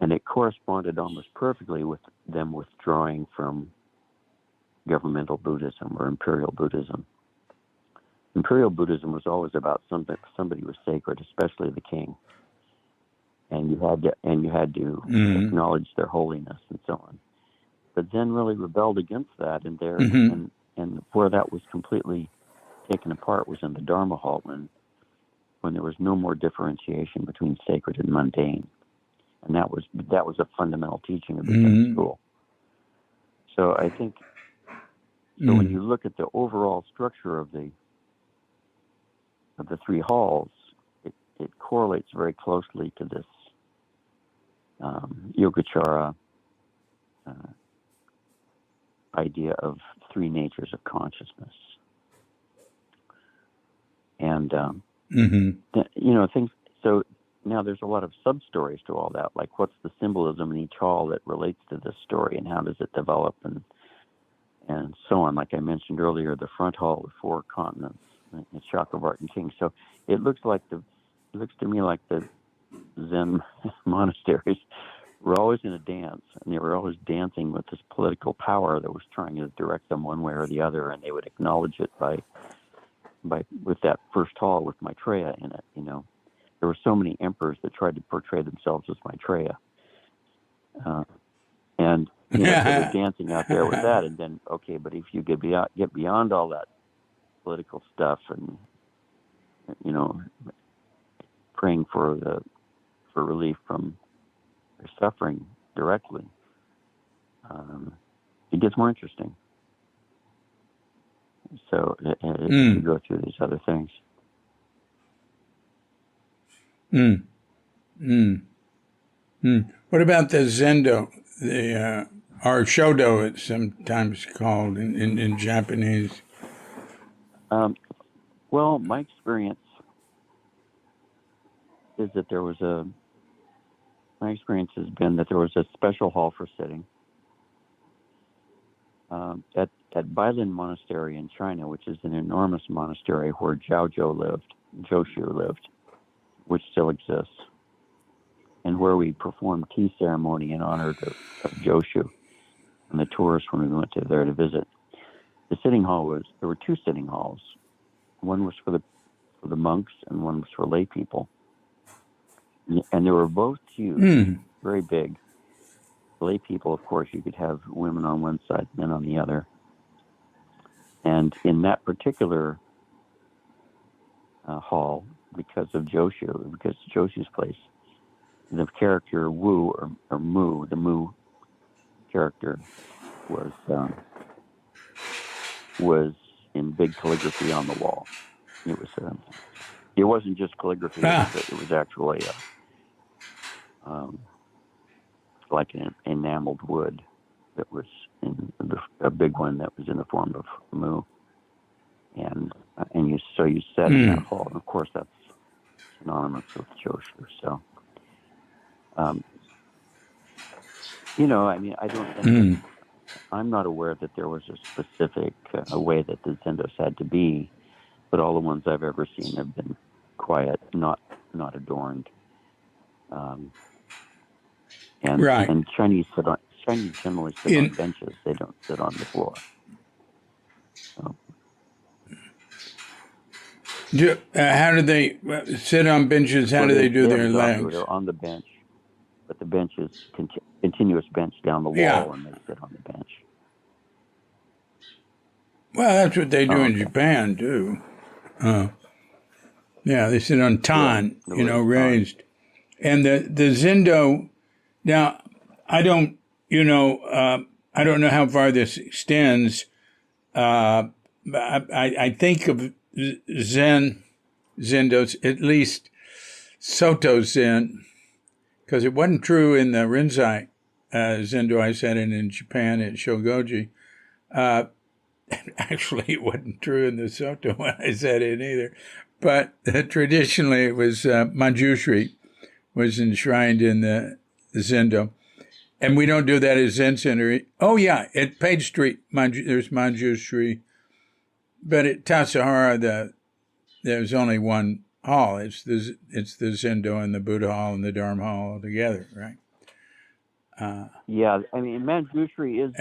And it corresponded almost perfectly with them withdrawing from governmental Buddhism or imperial Buddhism. Imperial Buddhism was always about somebody was sacred, especially the king, and you had to acknowledge their holiness and so on. But Zen really rebelled against that, and and where that was completely taken apart was in the Dharma hall when there was no more differentiation between sacred and mundane. And that was a fundamental teaching of the Zen school. So I think, when you look at the overall structure of the three halls, it correlates very closely to this Yogacara idea of three natures of consciousness. And things. So now there's a lot of sub-stories to all that, like what's the symbolism in each hall that relates to this story, and how does it develop, and so on. Like I mentioned earlier, the front hall with 4 continents, the Chakravartin King. So it looks to me like the Zen monasteries were always in a dance, and they were always dancing with this political power that was trying to direct them one way or the other, and they would acknowledge it with that first hall with Maitreya in it. There were so many emperors that tried to portray themselves as Maitreya, and they were dancing out there with that. And then, okay, but if you get beyond all that political stuff, and praying for relief from their suffering directly, it gets more interesting. So you go through these other things. What about the Zendo, or Shodo, it's sometimes called in Japanese? Well, my experience is that my experience has been that there was a special hall for sitting at Bailin Monastery in China, which is an enormous monastery where Joshu lived, which still exists, and where we performed tea ceremony in honor of Joshu and the tourists when we went there to visit. The sitting hall there were 2 sitting halls. One was for the monks, and one was for lay people. And they were both huge, very big. Lay people, of course, you could have women on one side, men on the other. And in that particular hall, because Joshu's place, the character Wu or Mu, the Mu character, was in big calligraphy on the wall. It wasn't just calligraphy; it was actually like an enameled wood that was a big one that was in the form of Mu, and you sat in that hall, and of course that's synonymous with Joshu. So, I don't think I'm not aware that there was a specific way that the zendos had to be, but all the ones I've ever seen have been quiet, not adorned. And Right. and Chinese generally sit on benches. They don't sit on the floor. So, how do they sit on benches? How do they do they have a their job where legs? they're on the bench, but the bench is continuous bench down the Yeah. wall, and they sit on the bench. Well, that's what they do in Okay. Japan too. Yeah, they sit on tan, raised. And the Zendo. Now, I don't, I don't know how far this extends. I think of Zendos, at least Soto Zen, because it wasn't true in the Rinzai Zendo I sat in Japan at Shogoji. Actually, it wasn't true in the Soto one I sat in either. But traditionally, it was Manjushri was enshrined in the Zendo. And we don't do that at Zen Center. Oh, yeah, at Page Street, there's Manjushri. But at Tassajara, there's only one hall. It's the Zendo and the Buddha Hall and the Dharma Hall all together, right? Yeah, I mean, Manjushri is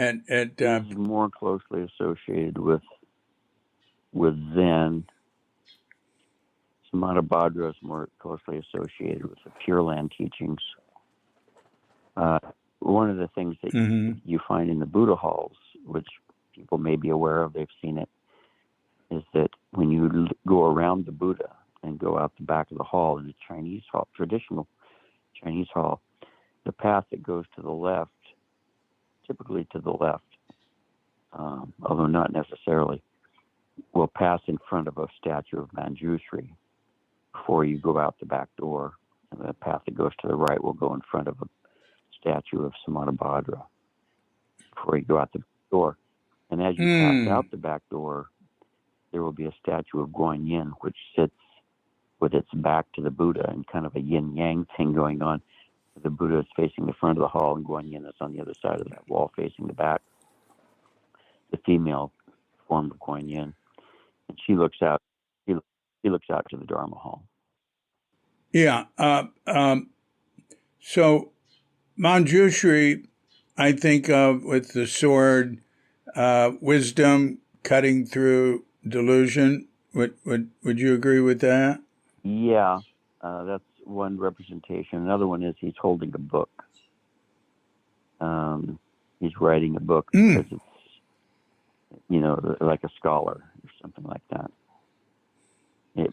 more closely associated with Zen. Samantabhadra is more closely associated with the Pure Land teachings. One of the things that you find in the Buddha halls, which people may be aware of, they've seen it, is that when you go around the Buddha and go out the back of the hall in the Chinese hall, traditional Chinese hall, the path that goes to the left, typically to the left, although not necessarily, will pass in front of a statue of Manjushri before you go out the back door. And the path that goes to the right will go in front of a statue of Samantabhadra before you go out the door. And as you pass out the back door, there will be a statue of Guanyin, which sits with its back to the Buddha and kind of a yin-yang thing going on. The Buddha is facing the front of the hall, and Guanyin is on the other side of that wall facing the back. The female form of Guanyin. And she looks out. He looks out to the Dharma hall. Yeah. So Manjushri, I think of with the sword, wisdom cutting through delusion. Would you agree with that? Yeah, that's one representation. Another one is he's holding a book. He's writing a book because it's, like a scholar or something like that.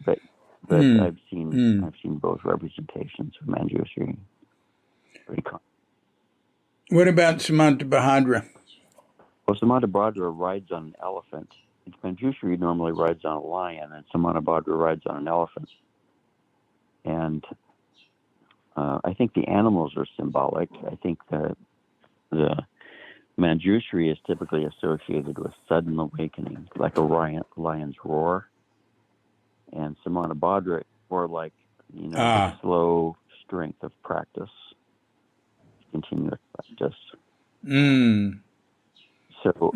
But I've seen both representations of Manjushri. What about Samantabhadra? Well, Samantabhadra rides on an elephant. Manjushri normally rides on a lion, and Samantabhadra rides on an elephant. And I think the animals are symbolic. I think the Manjushri is typically associated with sudden awakening, like a lion's roar. And Samantabhadra, more like, the slow strength of practice, continuous practice. So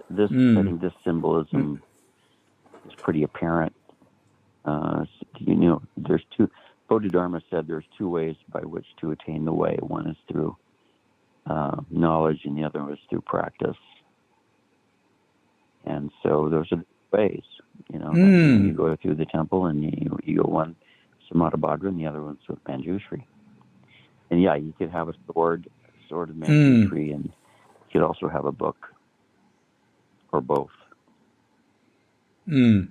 this, I think this symbolism is pretty apparent. There's two. Bodhidharma said there's two ways by which to attain the way. One is through knowledge, and the other is through practice. And so those are the ways. You go through the temple, and you go one Samantabhadra, and the other one's with Manjushri. And yeah, you could have a sword of Manjushri, and you could also have a book, or both. Not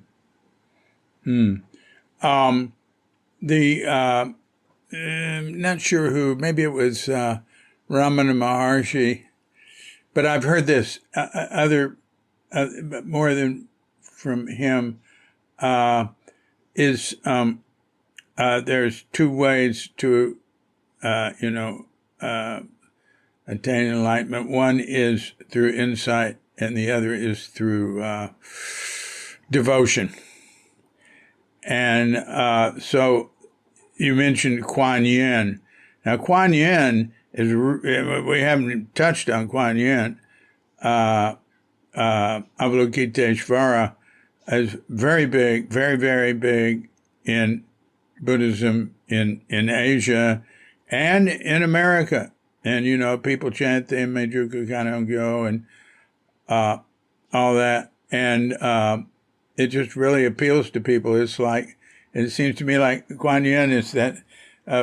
sure who, maybe it was Ramana Maharshi, but I've heard this more than from him, is there's two ways to, attain enlightenment. One is through insight, and the other is through devotion. And so you mentioned Kuan Yin. Now, Kuan Yin is, we haven't touched on Kuan Yin. Avalokiteshvara is very big, very, very big in Buddhism in Asia, and in America. And, you know, people chant the Imejuku Kanongyo and all that. And it just really appeals to people. It's like, it seems to me like Kuan Yin is that,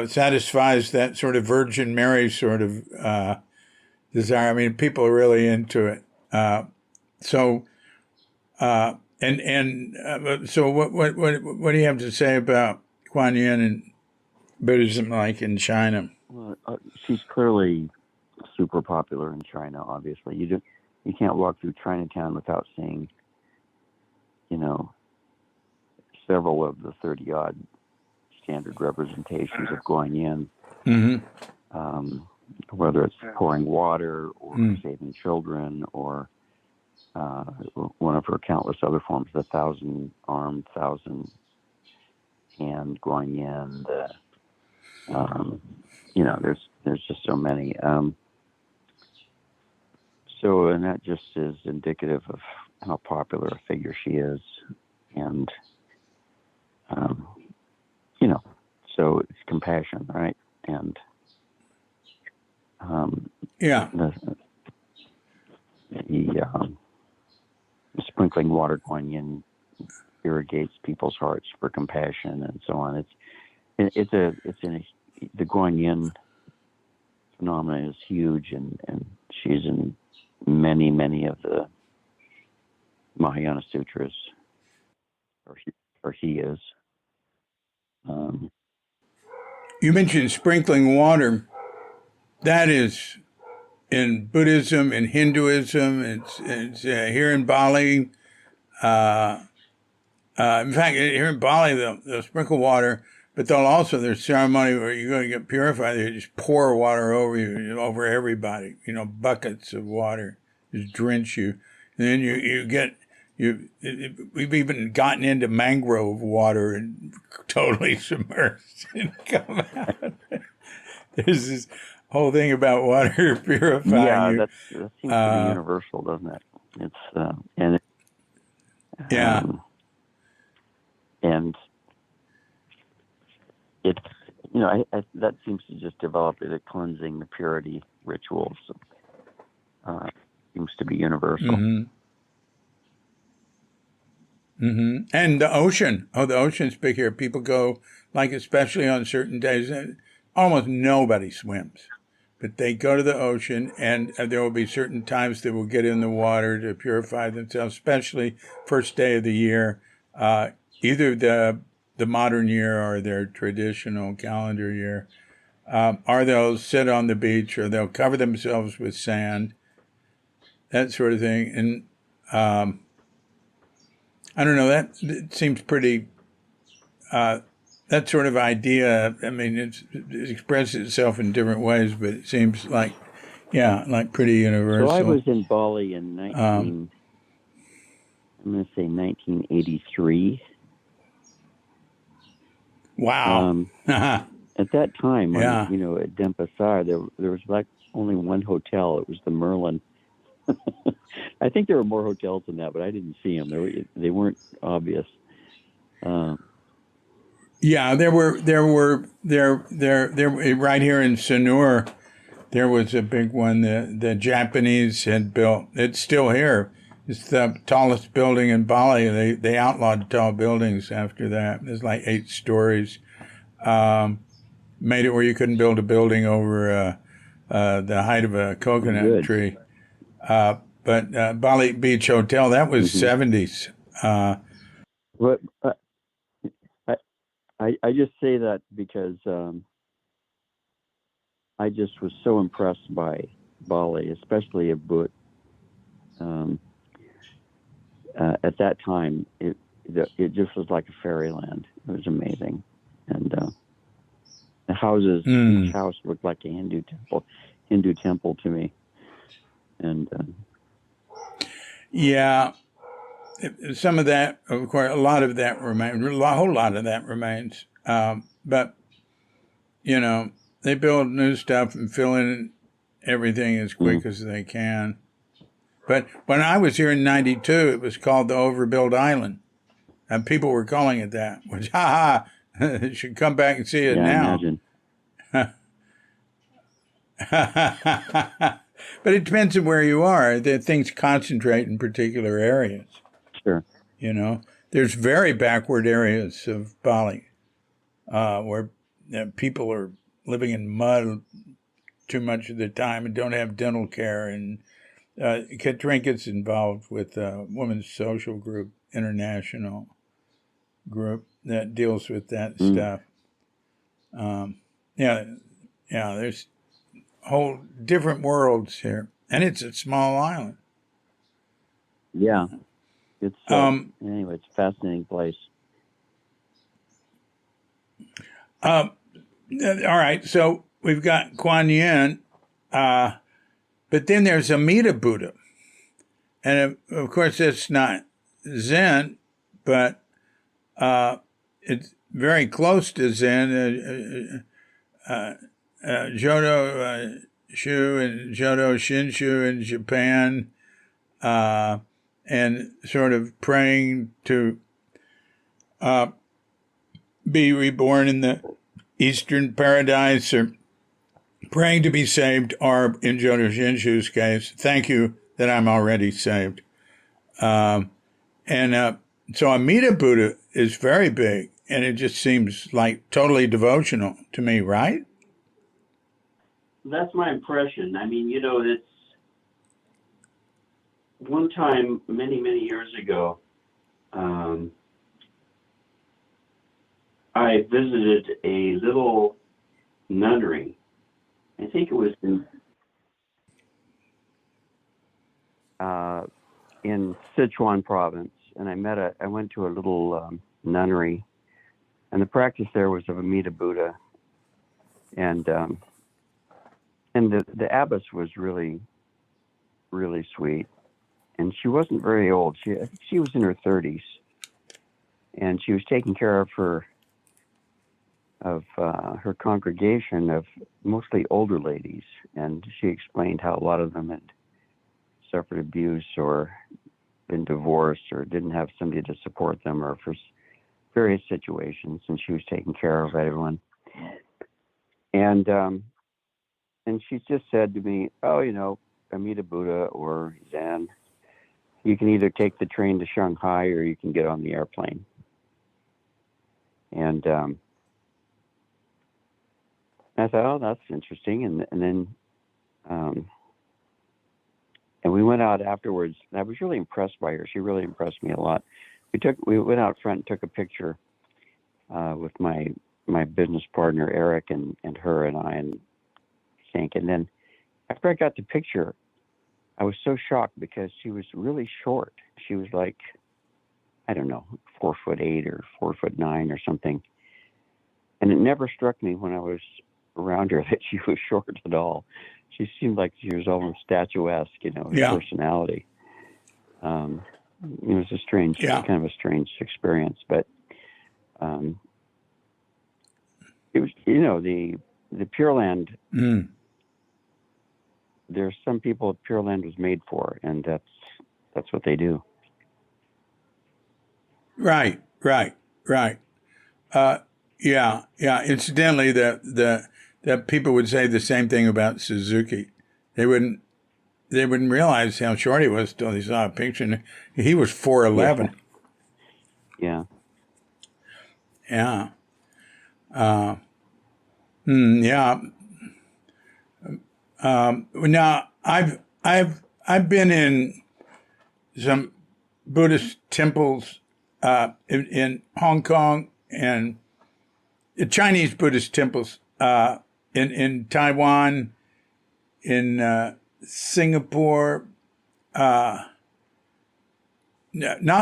satisfies that sort of Virgin Mary sort of desire. I mean, people are really into it. So what do you have to say about Kuan Yin and Buddhism, like in China? Well, she's clearly super popular in China. Obviously, you can't walk through Chinatown without seeing, you know, several of the 30-odd standard representations of Guan Yin. Mm-hmm. Whether it's pouring water or saving children or one of her countless other forms, the 1,000-armed, 1,000-hand Guan Yin. You know, there's just so many. And that just is indicative of how popular a figure she is, and you know, so it's compassion, right? And the sprinkling water Guan Yin irrigates people's hearts for compassion and so on. The Guan Yin phenomenon is huge, and she's in many of the Mahayana sutras, or he is. You mentioned sprinkling water. That is in Buddhism, in Hinduism. It's here in Bali. In fact, here in Bali, they'll sprinkle water, but there's ceremony where you're going to get purified. They just pour water over you, over everybody. You know, buckets of water just drench you, and then we've even gotten into mangrove water and totally submerged and come out. There's this whole thing about water purifying you. That seems to be universal, doesn't it? It's and it's, you know, that seems to just develop the cleansing, the purity rituals. Seems to be universal. Mm-hmm. Mm-hmm. And the ocean. Oh, the ocean's big here. People go, like, especially on certain days, almost nobody swims, but they go to the ocean, and there will be certain times they will get in the water to purify themselves, especially first day of the year, either the modern year or their traditional calendar year, or they'll sit on the beach, or they'll cover themselves with sand, that sort of thing. And I don't know, it seems pretty, that sort of idea, I mean, it expresses itself in different ways, but it seems like pretty universal. So I was in Bali in 1983. Wow. At that time, at Denpasar, there was like only one hotel. It was the Merlin. I think there were more hotels than that, but I didn't see them. They weren't obvious. There were right here in Sanur. There was a big one that the Japanese had built. It's still here. It's the tallest building in Bali. They outlawed tall buildings after that. There's like 8 stories. Made it where you couldn't build a building over the height of a coconut tree. But Bali Beach Hotel, that was 70s. But I just say that because I just was so impressed by Bali, especially Ubud. At that time, it just was like a fairyland. It was amazing, and the houses, each house looked like a Hindu temple to me, and some of that, of course, a lot of that remains. A whole lot of that remains, but you know, they build new stuff and fill in everything as quick as they can. But when I was here in '92, it was called the Overbuilt Island, and people were calling it that. Which, you should come back and see it now. Imagine. But it depends on where you are. Things concentrate in particular areas. Sure. There's very backward areas of Bali where people are living in mud too much of the time and don't have dental care. And Katrinka's involved with Women's Social Group, international group that deals with that stuff. Yeah, there's whole different worlds here, and it's a small island. Yeah, it's anyway, it's a fascinating place. All right, so we've got Kuan Yin, but then there's Amida Buddha, and of course that's not Zen, but it's very close to Zen. Jodo Shu and Jodo Shinshu in Japan, and sort of praying to be reborn in the Eastern paradise, or praying to be saved, or in Jodo Shinshu's case, thank you that I'm already saved. So Amida Buddha is very big, and it just seems like totally devotional to me, right? That's my impression. I mean, it's one time many, many years ago, I visited a little nunnery. I think it was in Sichuan province, and I went to a little nunnery, and the practice there was of Amida Buddha, and the abbess was really, really sweet, and she wasn't very old. I think she was in her 30s, and she was taking care of her congregation of mostly older ladies, and she explained how a lot of them had suffered abuse or been divorced or didn't have somebody to support them, or for various situations, and she was taking care of everyone. And she just said to me, oh, Amida Buddha or Zen, you can either take the train to Shanghai or you can get on the airplane. And I thought, oh, that's interesting. And then and we went out afterwards. And I was really impressed by her. She really impressed me a lot. We went out front and took a picture with my business partner Eric and her and I and Hank. And then after I got the picture, I was so shocked because she was really short. She was like, I don't know, 4'8" or 4'9" or something. And it never struck me when I was around her that she was short at all. She seemed like she was almost statuesque, her personality. It was a strange, kind of a strange experience, but it was, the Pure Land. There's some people Pure Land was made for, and that's what they do. Right. Incidentally, that people would say the same thing about Suzuki. They wouldn't realize how short he was until they saw a picture. He was 4'11". Yeah. Yeah. Now I've been in some Buddhist temples in Hong Kong and Chinese Buddhist temples in Taiwan, in Singapore. Not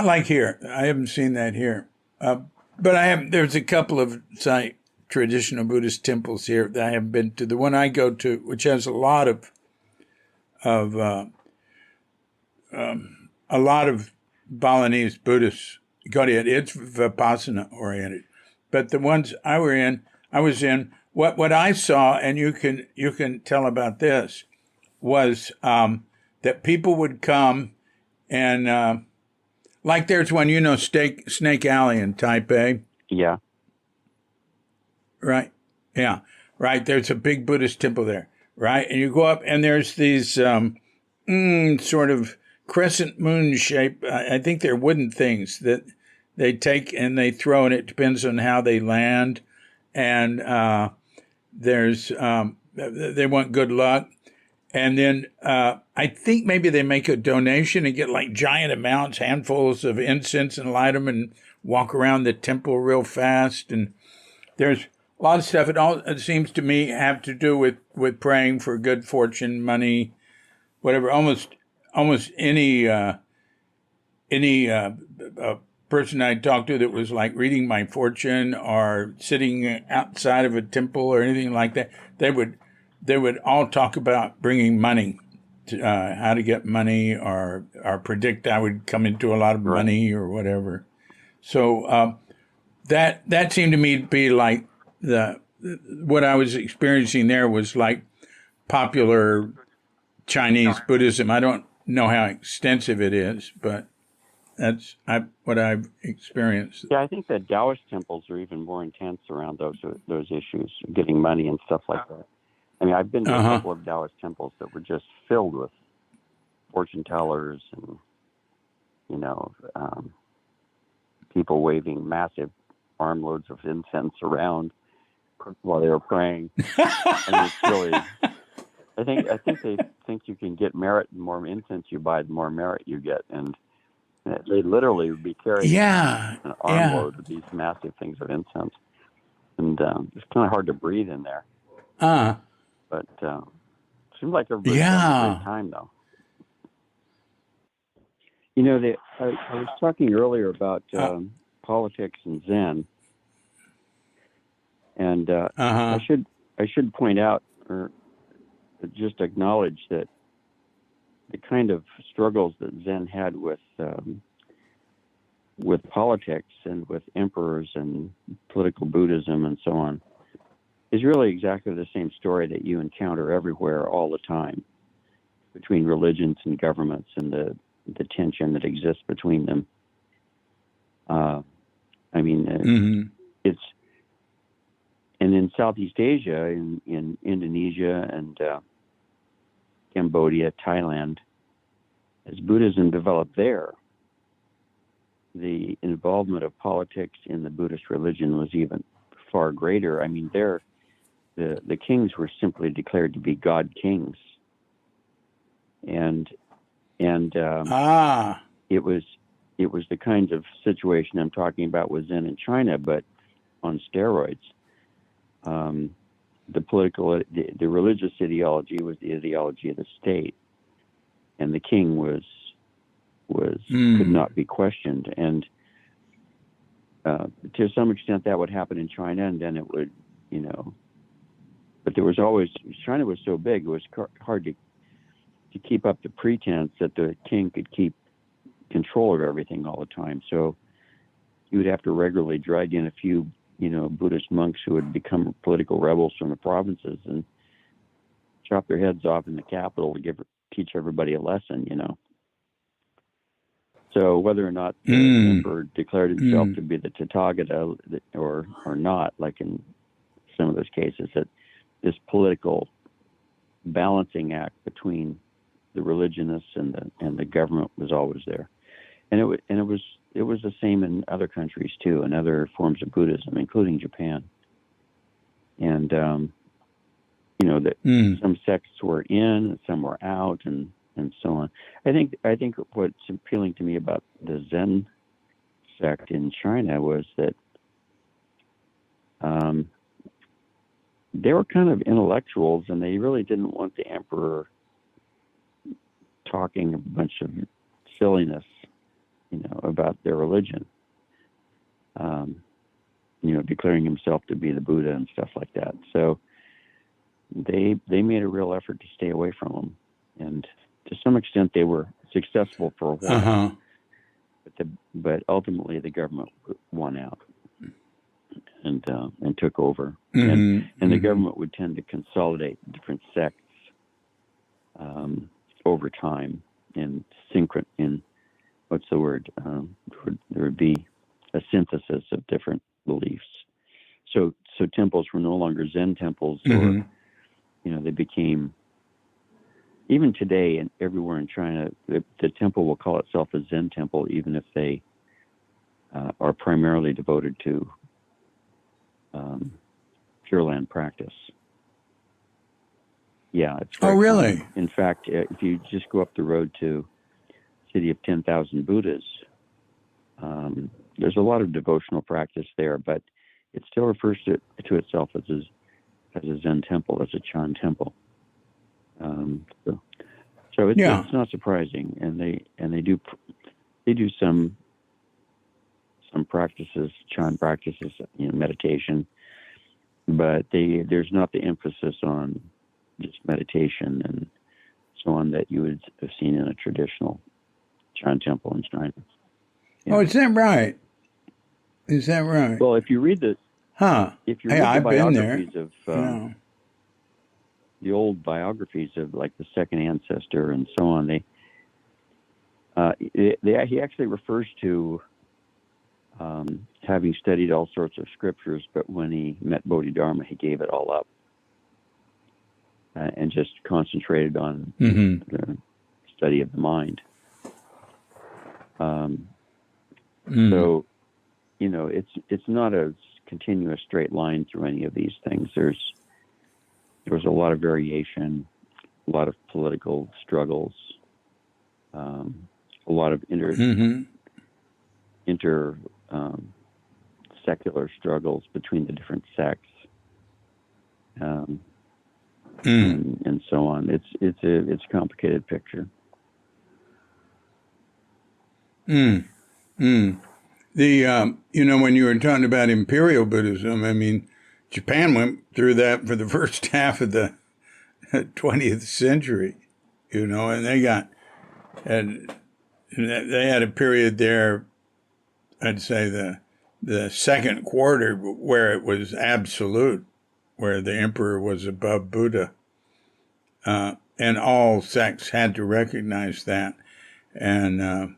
like here. I haven't seen that here. But I have. There's a couple of traditional Buddhist temples here that I haven't been to. The one I go to, which has a lot of Balinese Buddhists, it's Vipassana oriented. But the ones I was in, what I saw, and you can tell about this, was that people would come and like there's one, Snake Alley in Taipei. Yeah. Right. Yeah. Right. There's a big Buddhist temple there. right? And you go up, and there's these sort of crescent moon shape. I think they're wooden things that they take and they throw, and it depends on how they land. And there's they want good luck. And then I think maybe they make a donation and get like giant amounts, handfuls of incense, and light them and walk around the temple real fast. And there's a lot of stuff. It seems to me have to do with praying for good fortune, money, whatever. Almost any person I talked to that was like reading my fortune or sitting outside of a temple or anything like that, they would all talk about bringing money, to, how to get money, or predict I would come into a lot of money or whatever. So that seemed to me to be like what I was experiencing there was like popular Chinese Buddhism. I don't know how extensive it is, but that's what I've experienced. Yeah, I think that Taoist temples are even more intense around those issues, getting money and stuff like that. I mean, I've been to a couple of Taoist temples that were just filled with fortune tellers and, people waving massive armloads of incense around while they were praying. And it's really, I think they think you can get merit. The more incense you buy, the more merit you get. And they literally would be carrying an armload of these massive things of incense. And it's kind of hard to breathe in there. But it seems like everybody's having a great time, though. I was talking earlier about politics and Zen, and I should point out or just acknowledge that the kind of struggles that Zen had with politics and with emperors and political Buddhism and so on is really exactly the same story that you encounter everywhere all the time between religions and governments and the tension that exists between them. It's, and in Southeast Asia, in Indonesia and Cambodia, Thailand, as Buddhism developed there, the involvement of politics in the Buddhist religion was even far greater. I mean, there, the kings were simply declared to be god kings, and it was the kinds of situation I'm talking about with Zen in China, but on steroids. The religious ideology was the ideology of the state, and the king could not be questioned. And to some extent, that would happen in China, and then it would, But there was always, China was so big, it was hard to keep up the pretense that the king could keep control of everything all the time. So you would have to regularly drag in a few, Buddhist monks who had become political rebels from the provinces and chop their heads off in the capital to teach everybody a lesson, So whether or not the emperor declared himself to be the Tathagata or not, like in some of those cases, that this political balancing act between the religionists and the government was always there, and it was the same in other countries too, in other forms of Buddhism, including Japan. And that some sects were in, and some were out, and so on. I think what's appealing to me about the Zen sect in China was that they were kind of intellectuals, and they really didn't want the emperor talking a bunch of silliness, about their religion, declaring himself to be the Buddha and stuff like that. So they made a real effort to stay away from him, and to some extent they were successful for a while. But ultimately the government won out and took over, and the government would tend to consolidate different sects over time in what's the word? There would be a synthesis of different beliefs. So temples were no longer Zen temples they became, even today and everywhere in China, the temple will call itself a Zen temple, even if they are primarily devoted to Pure Land practice. Yeah, it's very really? common. In fact, if you just go up the road to City of 10,000 Buddhas, there's a lot of devotional practice there, but it still refers to itself as a Zen temple, as a Chan temple. So it's not surprising, and they do some practices, Chan practices, meditation, but there's not the emphasis on just meditation and so on that you would have seen in a traditional Chan temple in China. Oh, is that right? Is that right? Well, if you read the I've been there. biographies of the old biographies of like the second ancestor and so on, he actually refers to having studied all sorts of scriptures, but when he met Bodhidharma, he gave it all up and just concentrated on the study of the mind. So, it's not a continuous straight line through any of these things. There was a lot of variation, a lot of political struggles, a lot of secular struggles between the different sects, and so on. It's a complicated picture. The when you were talking about Imperial Buddhism, I mean, Japan went through that for the first half of the 20th century, and they had a period there, I'd say the second quarter, where it was absolute, where the emperor was above Buddha, and all sects had to recognize that. And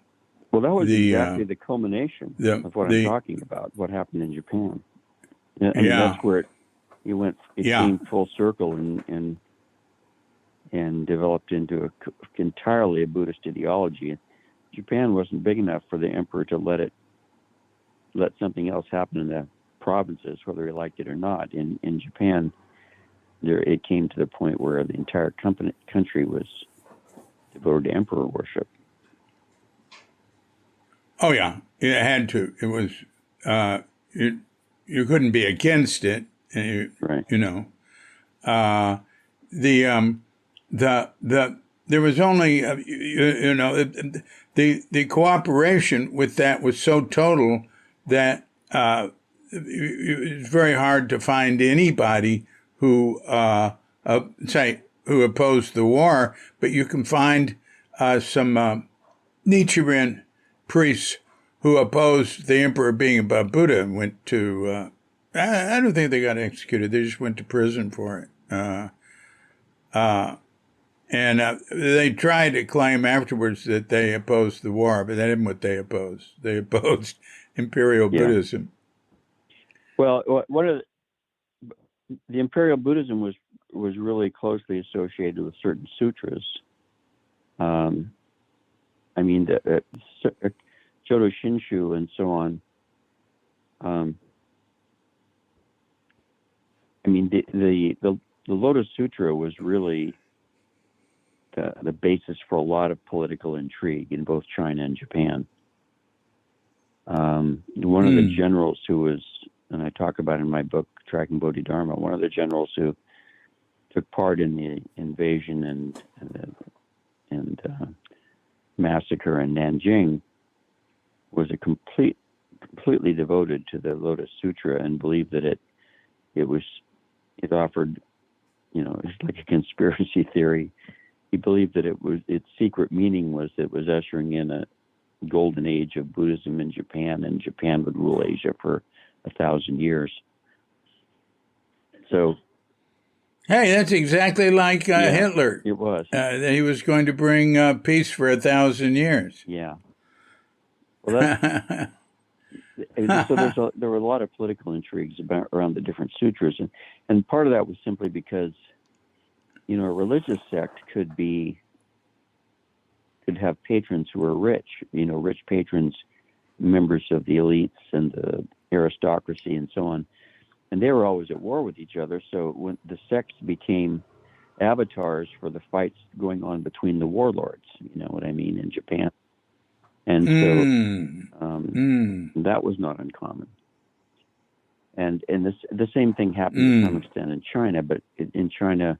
well, that was exactly the culmination of what I'm talking about. What happened in Japan? I mean, that's where it came full circle and developed into entirely a Buddhist ideology. Japan wasn't big enough for the emperor to let something else happen in the provinces, whether he liked it or not. In Japan, it came to the point where the entire country was devoted to emperor worship. Oh yeah, it had to. It was you couldn't be against it, right? There was only the cooperation with that was so total that it was very hard to find anybody who who opposed the war, but you can find some Nichiren priests who opposed the emperor being above Buddha and went to, I don't think they got executed. They just went to prison for it. And they tried to claim afterwards that they opposed the war, but that isn't what they opposed. They opposed Imperial Buddhism. Well, the Imperial Buddhism was really closely associated with certain sutras. I mean, the Jodo Shinshu and so on. I mean, the Lotus Sutra was really the basis for a lot of political intrigue in both China and Japan. One of the generals who was, and I talk about in my book, Tracking Bodhidharma, one of the generals who took part in the invasion and massacre in Nanjing was completely devoted to the Lotus Sutra and believed that it offered, it's like a conspiracy theory. He believed that its secret meaning was that it was ushering in a golden age of Buddhism in Japan, and Japan would rule Asia for 1,000 years. So, hey, that's exactly like Hitler. It was. He was going to bring peace for 1,000 years. Yeah. Well, so there were a lot of political intrigues around the different sutras, and part of that was simply because a religious sect could have patrons who were rich, rich patrons, members of the elites and the aristocracy and so on. And they were always at war with each other. So when the sects became avatars for the fights going on between the warlords, you know what I mean, in Japan. And so that was not uncommon. And the same thing happened to some extent in China, but in China,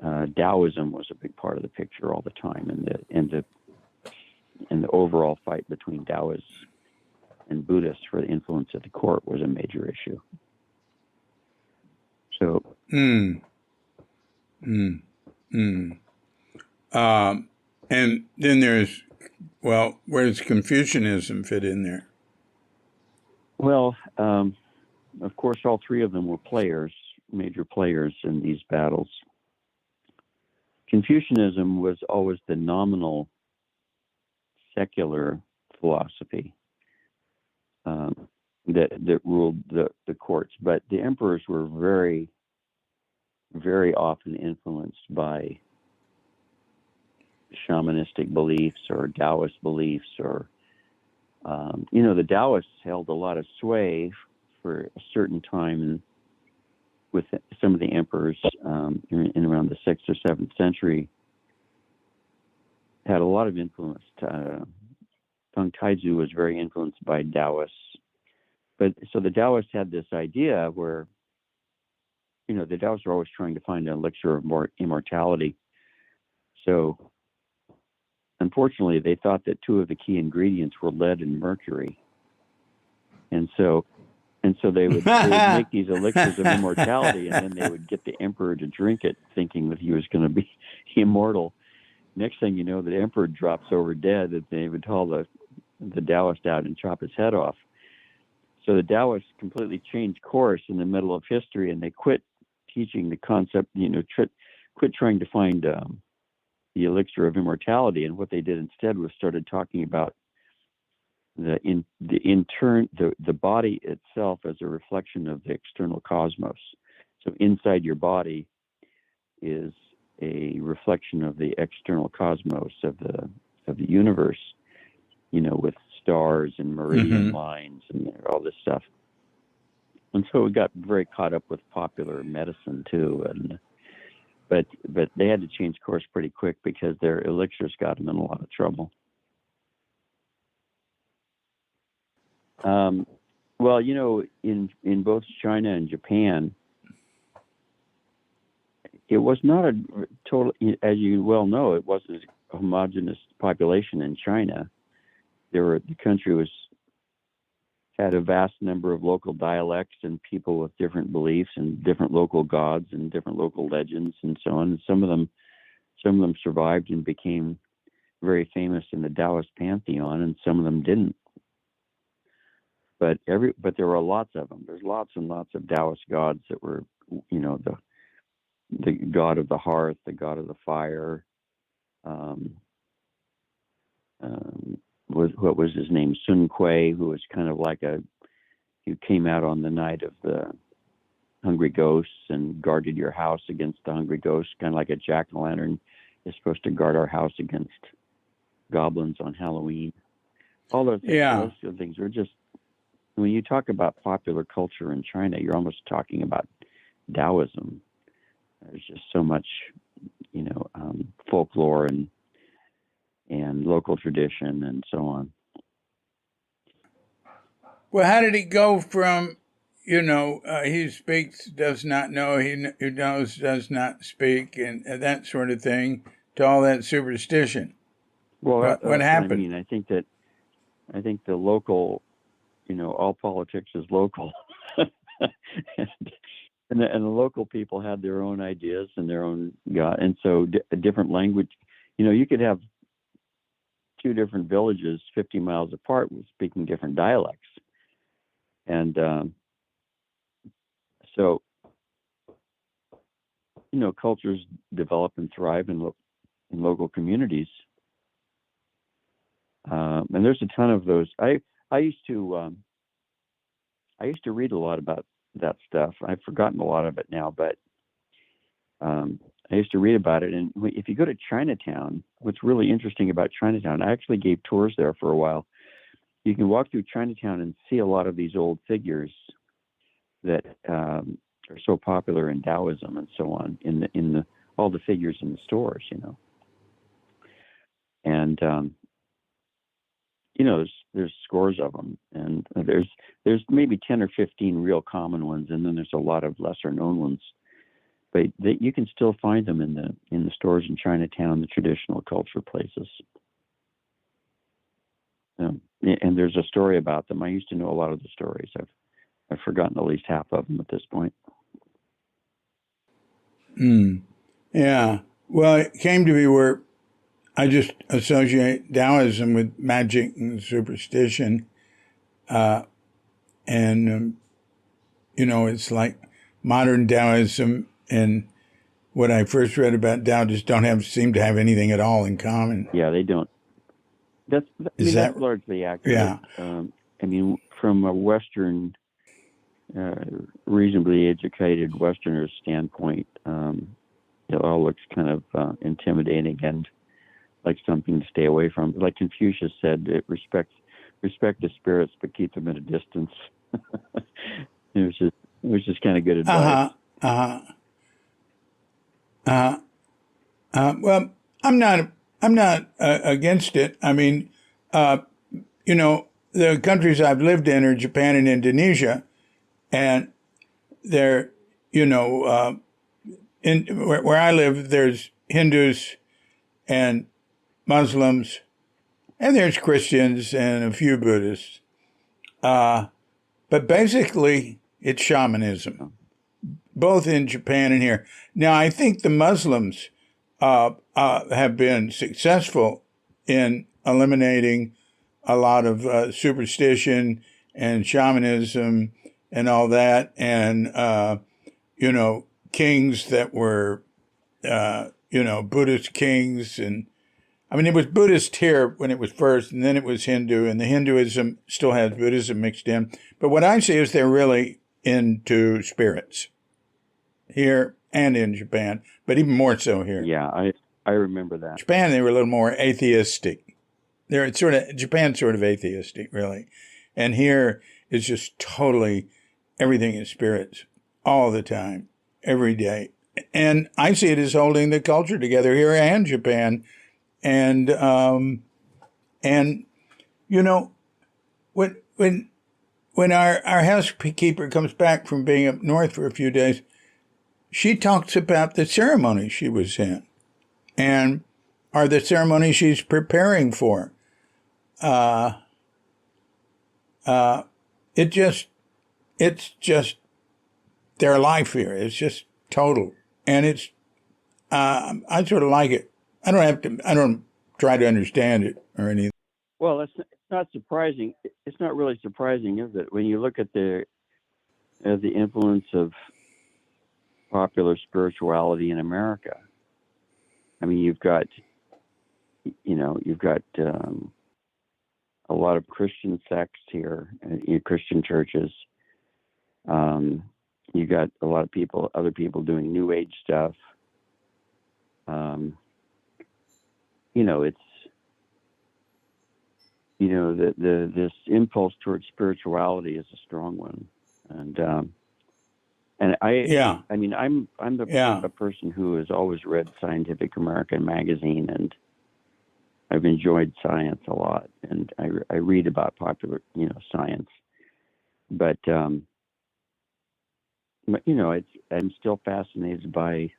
Taoism was a big part of the picture all the time, and the overall fight between Taoists and Buddhists for the influence at the court was a major issue. So, and then there's, well, where does Confucianism fit in there? Well, of course, all three of them were major players in these battles. Confucianism was always the nominal secular philosophy that ruled the courts, but the emperors were very, very often influenced by shamanistic beliefs or Taoist beliefs, or the Taoists held a lot of sway for a certain time with some of the emperors in around the 6th or 7th century. Had a lot of influence. Feng Taizu was very influenced by Taoists. But so the Taoists had this idea where, the Taoists were always trying to find an elixir of immortality. So unfortunately, they thought that two of the key ingredients were lead and mercury. And so they would make these elixirs of immortality, and then they would get the emperor to drink it, thinking that he was going to be immortal. Next thing you know, the emperor drops over dead, and they would haul the Taoist out and chop his head off. So the Taoists completely changed course in the middle of history, and they quit teaching the concept, quit trying to find the elixir of immortality. And what they did instead was started talking about the body itself as a reflection of the external cosmos. So inside your body is a reflection of the external cosmos of the universe, with stars and meridian lines and all this stuff. And so we got very caught up with popular medicine too, but they had to change course pretty quick because their elixirs got them in a lot of trouble. Well, in both China and Japan, it was not a total, as you well know, it wasn't a homogeneous population in China. The country had a vast number of local dialects and people with different beliefs and different local gods and different local legends and so on. And some of them survived and became very famous in the Taoist pantheon, and some of them didn't. But there were lots of them. There's lots and lots of Taoist gods that were, the god of the hearth, the god of the fire. What was his name? Sun Kui, who was kind of like he came out on the night of the hungry ghosts and guarded your house against the hungry ghosts, kind of like a jack-o'-lantern is supposed to guard our house against goblins on Halloween. All those things are just, when you talk about popular culture in China, you're almost talking about Taoism. There's just so much, folklore and local tradition and so on. Well, how did it go from, he speaks, does not know, who knows, does not speak, and that sort of thing, to all that superstition? Well, what happened? I mean, I think the local, all politics is local. And the local people had their own ideas and their own God, and so a different language. You could have two different villages 50 miles apart with speaking different dialects, and so cultures develop and thrive in local communities, and there's a ton of those. I used to read a lot about that stuff. I've forgotten a lot of it now, but I used to read about it. And if you go to Chinatown, what's really interesting about Chinatown, I actually gave tours there for a while. You can walk through Chinatown and see a lot of these old figures that are so popular in Taoism and so on in the all the figures in the stores, and there's scores of them, and there's maybe 10 or 15 real common ones, and then there's a lot of lesser known ones, but you can still find them in the stores in Chinatown, the traditional culture places. And there's a story about them. I used to know a lot of the stories. I've forgotten at least half of them at this point. Yeah. Well, it came to me where I just associate Taoism with magic and superstition. It's like modern Taoism and what I first read about Tao just don't seem to have anything at all in common. Yeah, they don't. That's largely accurate. Yeah. From a Western, reasonably educated Westerner's standpoint, it all looks kind of intimidating and like something to stay away from. Like Confucius said, respect the spirits, but keep them at a distance. It was just kind of good advice. Well, I'm not against it. I mean, the countries I've lived in are Japan and Indonesia, and they're, where I live, there's Hindus and Muslims, and there's Christians and a few Buddhists. But basically, it's shamanism, both in Japan and here. Now, I think the Muslims have been successful in eliminating a lot of superstition and shamanism and all that, and kings that were Buddhist kings, and it was Buddhist here when it was first, and then it was Hindu, and the Hinduism still has Buddhism mixed in. But what I see is they're really into spirits here and in Japan, but even more so here. Yeah, I remember that. Japan, they were a little more atheistic. Japan's sort of atheistic, really. And here it's just totally everything is spirits all the time, every day. And I see it as holding the culture together here and Japan. And when our housekeeper comes back from being up north for a few days, she talks about the ceremony she was in and are the ceremonies she's preparing for. It's just their life here. It's just total. And it's, I sort of like it. I don't try to understand it or anything. Well, it's not surprising. It's not really surprising, is it? When you look at the influence of popular spirituality in America. You've got a lot of Christian sects here, Christian churches. You got a lot of other people doing New Age stuff. This impulse towards spirituality is a strong one, and I'm a person who has always read Scientific American magazine, and I've enjoyed science a lot, and I read about popular science, but I'm still fascinated by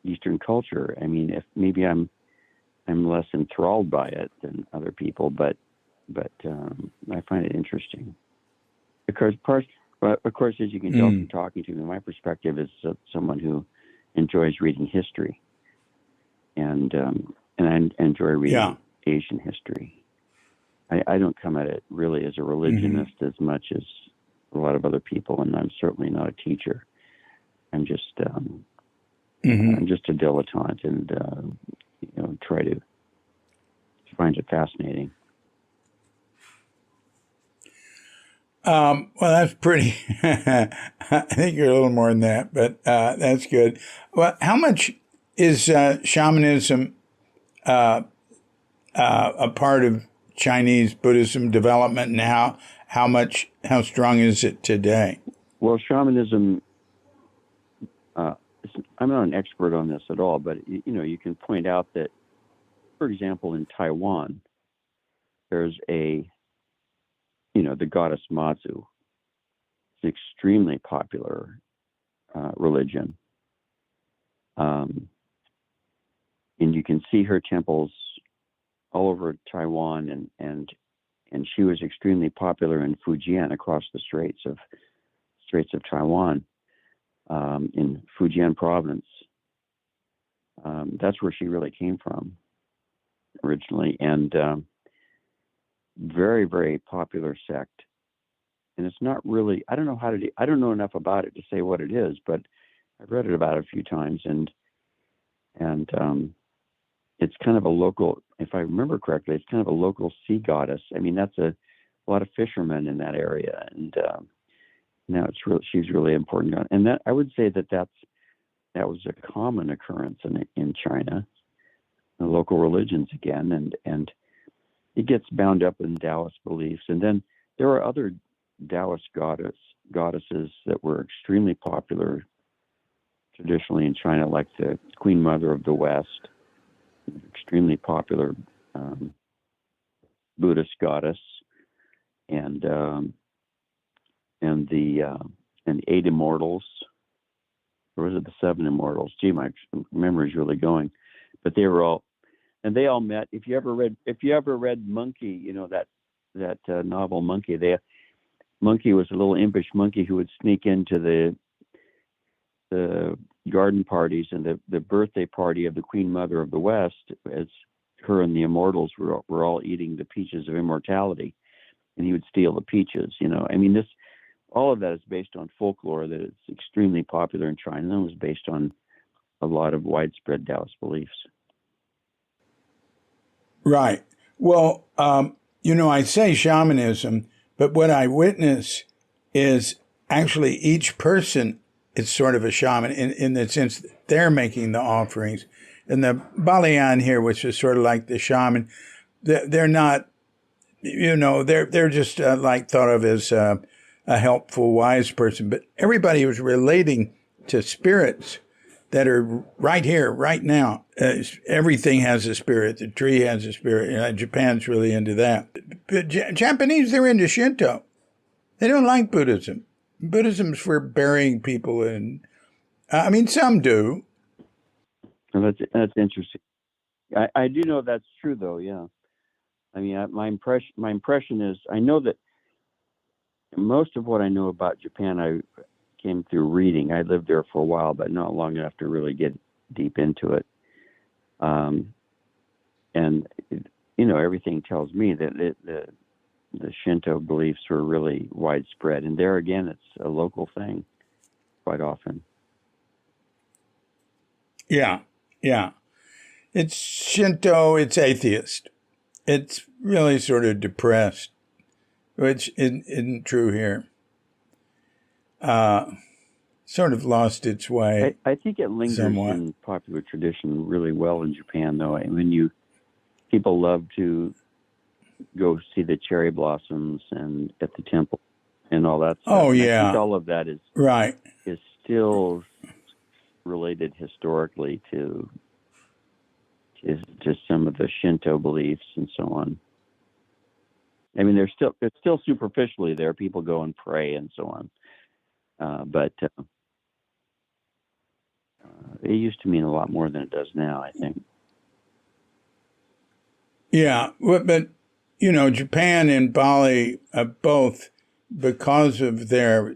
Eastern culture. If maybe I'm less enthralled by it than other people, but I find it interesting. Of course, as you can tell from talking to me, my perspective is someone who enjoys reading history, and I enjoy reading Asian history. I don't come at it really as a religionist as much as a lot of other people, and I'm certainly not a teacher. I'm just I'm just a dilettante, and try to find it fascinating. Well, that's pretty. I think you're a little more than that, but that's good. Well, how much is shamanism a part of Chinese Buddhism development, and how strong is it today? Well, shamanism. Uh, I'm not an expert on this at all, but you can point out that, for example, in Taiwan, there's the goddess Mazu. It's an extremely popular religion, and you can see her temples all over Taiwan, and she was extremely popular in Fujian, across the Straits of Taiwan, in Fujian province. That's where she really came from originally, and very, very popular sect. And it's not really, I don't know enough about it to say what it is, but I've read it about a few times, and it's kind of a local, if I remember correctly, it's kind of a local sea goddess. I mean, that's a lot of fishermen in that area, and now she's really important. And that, I would say that was a common occurrence in China, the local religions again, and it gets bound up in Taoist beliefs. And then there are other Taoist goddesses that were extremely popular traditionally in China, like the Queen Mother of the West, extremely popular Buddhist goddess, and the 8 immortals, or was it the 7 immortals? Gee, my memory's really going. But they all met. If you ever read Monkey, that novel Monkey. Monkey was a little impish monkey who would sneak into the garden parties and the birthday party of the Queen Mother of the West, as her and the immortals were all eating the peaches of immortality, and he would steal the peaches. I mean, all of that is based on folklore that is extremely popular in China, and it was based on a lot of widespread Taoist beliefs. Right. Well, I say shamanism, but what I witness is actually each person is sort of a shaman in the sense that they're making the offerings. And the Balayan here, which is sort of like the shaman, they're not, they're just like thought of as a helpful, wise person. But everybody was relating to spirits that are right here, right now. Everything has a spirit. The tree has a spirit. Japan's really into that. But Japanese, they're into Shinto. They don't like Buddhism. Buddhism's for burying people, and some do. Well, that's interesting. I do know that's true, though. Yeah. I mean, my impression is, I know that most of what I know about Japan, I came through reading. I lived there for a while, but not long enough to really get deep into it. And everything tells me that the Shinto beliefs were really widespread, and there again, it's a local thing quite often. Yeah. It's Shinto. It's atheist. It's really sort of depressed, which isn't true here. Sort of lost its way. I think it lingers somewhat in popular tradition really well in Japan, though. I mean, people love to go see the cherry blossoms and at the temple and all that stuff. Oh, yeah. I think all of that is still related historically to some of the Shinto beliefs and so on. I mean, they're still superficially there. People go and pray and so on, but it used to mean a lot more than it does now, I think. Yeah, but Japan and Bali both, because of their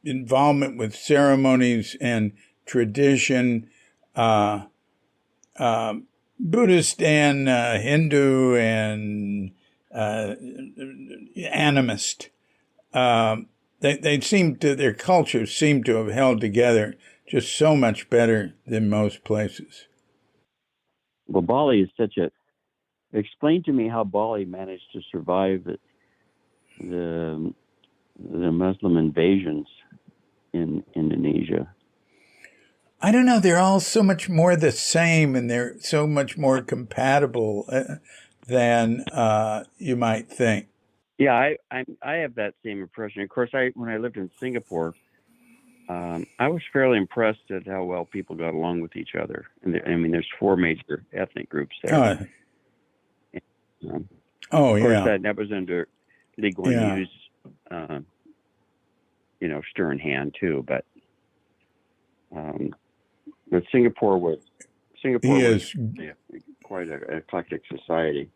involvement with ceremonies and tradition, Buddhist and Hindu and animist. Their cultures seem to have held together just so much better than most places. Well, Bali is explain to me how Bali managed to survive the Muslim invasions in Indonesia? I don't know. They're all so much more the same, and they're so much more compatible than you might think. Yeah, I have that same impression. Of course, when I lived in Singapore, I was fairly impressed at how well people got along with each other. And there's 4 major ethnic groups there. Of course, Yeah. that was under Lee Kuan Yew's, stern hand too. But Singapore was quite an eclectic society.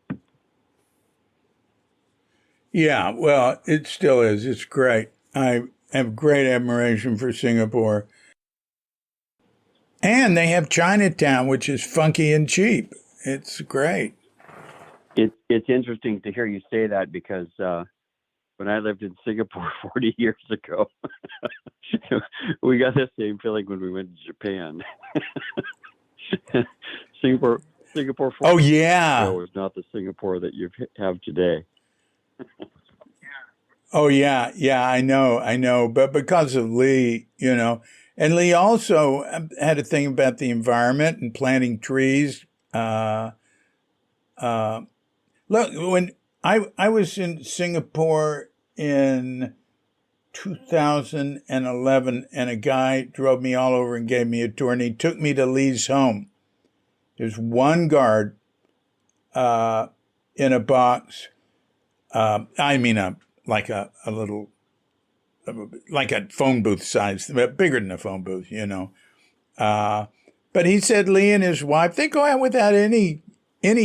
Yeah, well, it still is. It's great. I have great admiration for Singapore. And they have Chinatown, which is funky and cheap. It's great. It's interesting to hear you say that, because when I lived in Singapore 40 years ago, we got the same feeling when we went to Japan. Singapore 40 years ago was not the Singapore that you have today. Oh, yeah. Yeah, I know. But because of Lee, and Lee also had a thing about the environment and planting trees. Look, when I was in Singapore in 2011, and a guy drove me all over and gave me a tour, and he took me to Lee's home. There's one guard in a box. Like a little, like a phone booth size, bigger than a phone booth, But he said Lee and his wife, they go out without any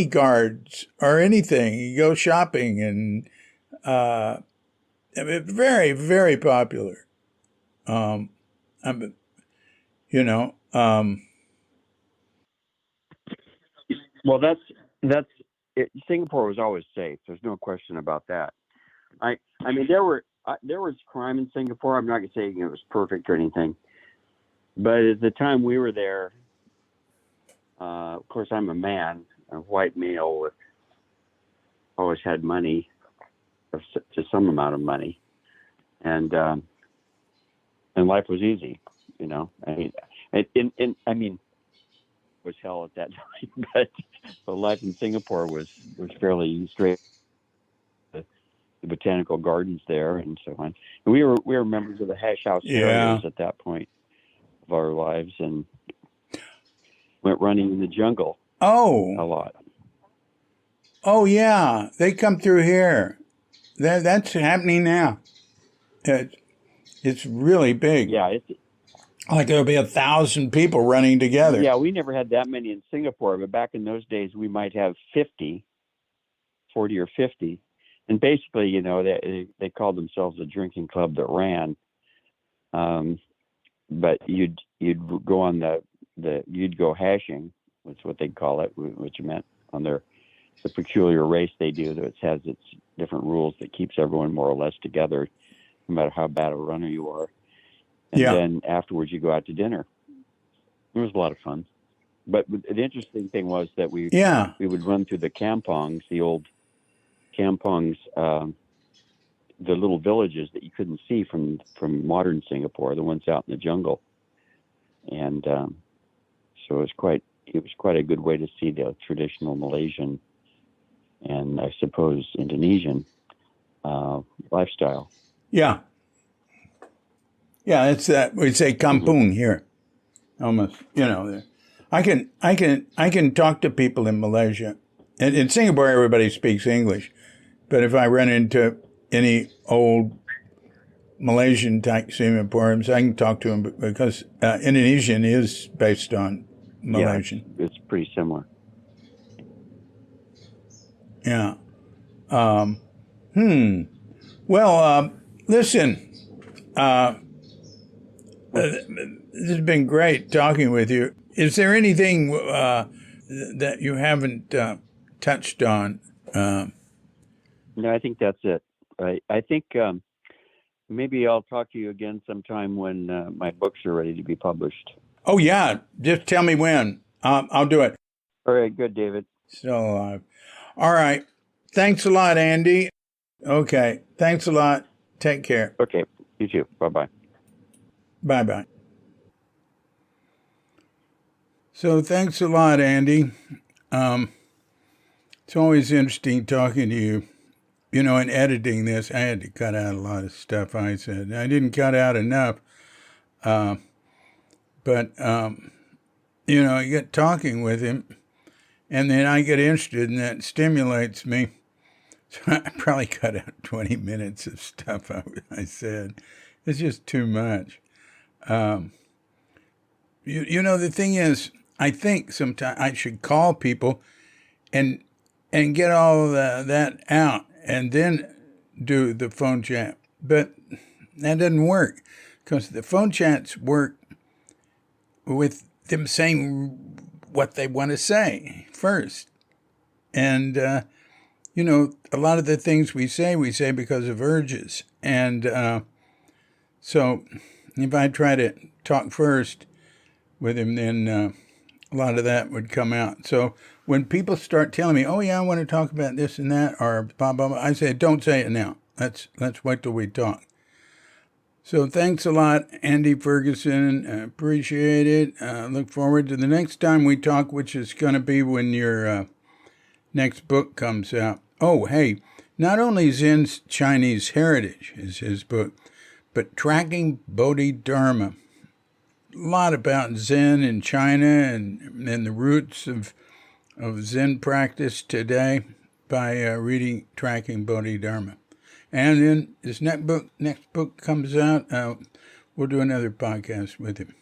guards or anything. You go shopping, and very, very popular. Well, that's it. Singapore was always safe. There's no question about that. I mean, there was crime in Singapore. I'm not going to say it was perfect or anything, but at the time we were there, of course, I'm a man, a white male with always had money, to some amount of money, and life was easy. I mean, it was hell at that time, but life in Singapore was fairly straight. The botanical gardens there and so on. And we were members of the Hash House Terriers at that point of our lives, and went running in the jungle a lot. Oh, yeah. They come through here. That's happening now. It's really big. Yeah. Like there'll be 1,000 people running together. Yeah, we never had that many in Singapore, but back in those days, we might have 40 or 50. And basically, they called themselves a drinking club that ran. But you'd go on you'd go hashing, that's what they'd call it, which meant on the peculiar race they do that has its different rules that keeps everyone more or less together, no matter how bad a runner you are. And then afterwards you go out to dinner. It was a lot of fun. But the interesting thing was that we would run through the kampongs, the old kampongs, the little villages that you couldn't see from modern Singapore, the ones out in the jungle. And so it was quite a good way to see the traditional Malaysian and I suppose Indonesian lifestyle. Yeah, it's that we say kampung here, almost. I can talk to people in Malaysia. In Singapore, everybody speaks English, but if I run into any old Malaysian type Singaporeans, I can talk to them because Indonesian is based on Malaysian. Yeah, it's pretty similar. Yeah. Well, listen. This has been great talking with you. Is there anything that you haven't touched on? No, I think that's it. I think maybe I'll talk to you again sometime when my books are ready to be published. Oh, yeah. Just tell me when. I'll do it. All right. Good, David. Still alive. All right. Thanks a lot, Andy. Okay. Thanks a lot. Take care. Okay. You too. Bye-bye. Bye-bye. So thanks a lot, Andy. It's always interesting talking to you. You know, in editing this, I had to cut out a lot of stuff I said. I didn't cut out enough. But, you know, I get talking with him, and then I get interested, and that stimulates me. So I probably cut out 20 minutes of stuff I said. It's just too much. You know, the thing is, I think sometimes I should call people and get all of that out and then do the phone chat. But that doesn't work because the phone chats work with them saying what they want to say first. And, you know, a lot of the things we say because of urges. And so if I try to talk first with him, then a lot of that would come out. So when people start telling me, oh, yeah, I want to talk about this and that, or blah, blah, blah, I say, don't say it now. Let's wait till we talk. So thanks a lot, Andy Ferguson. Appreciate it. Look forward to the next time we talk, which is going to be when your next book comes out. Oh, hey, not only Zen's Chinese Heritage is his book, but Tracking Bodhidharma. A lot about Zen in China and the roots of Zen practice today by reading Tracking Bodhidharma. And then his next book comes out, we'll do another podcast with him.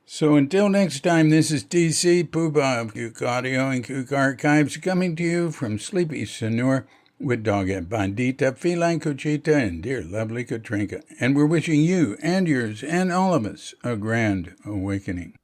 So until next time, this is DC Poobah of Kook Audio and Kook Archives coming to you from sleepy Sonora with Doghead Bandita, Feline Cochita, and dear lovely Katrinka. And we're wishing you and yours and all of us a grand awakening.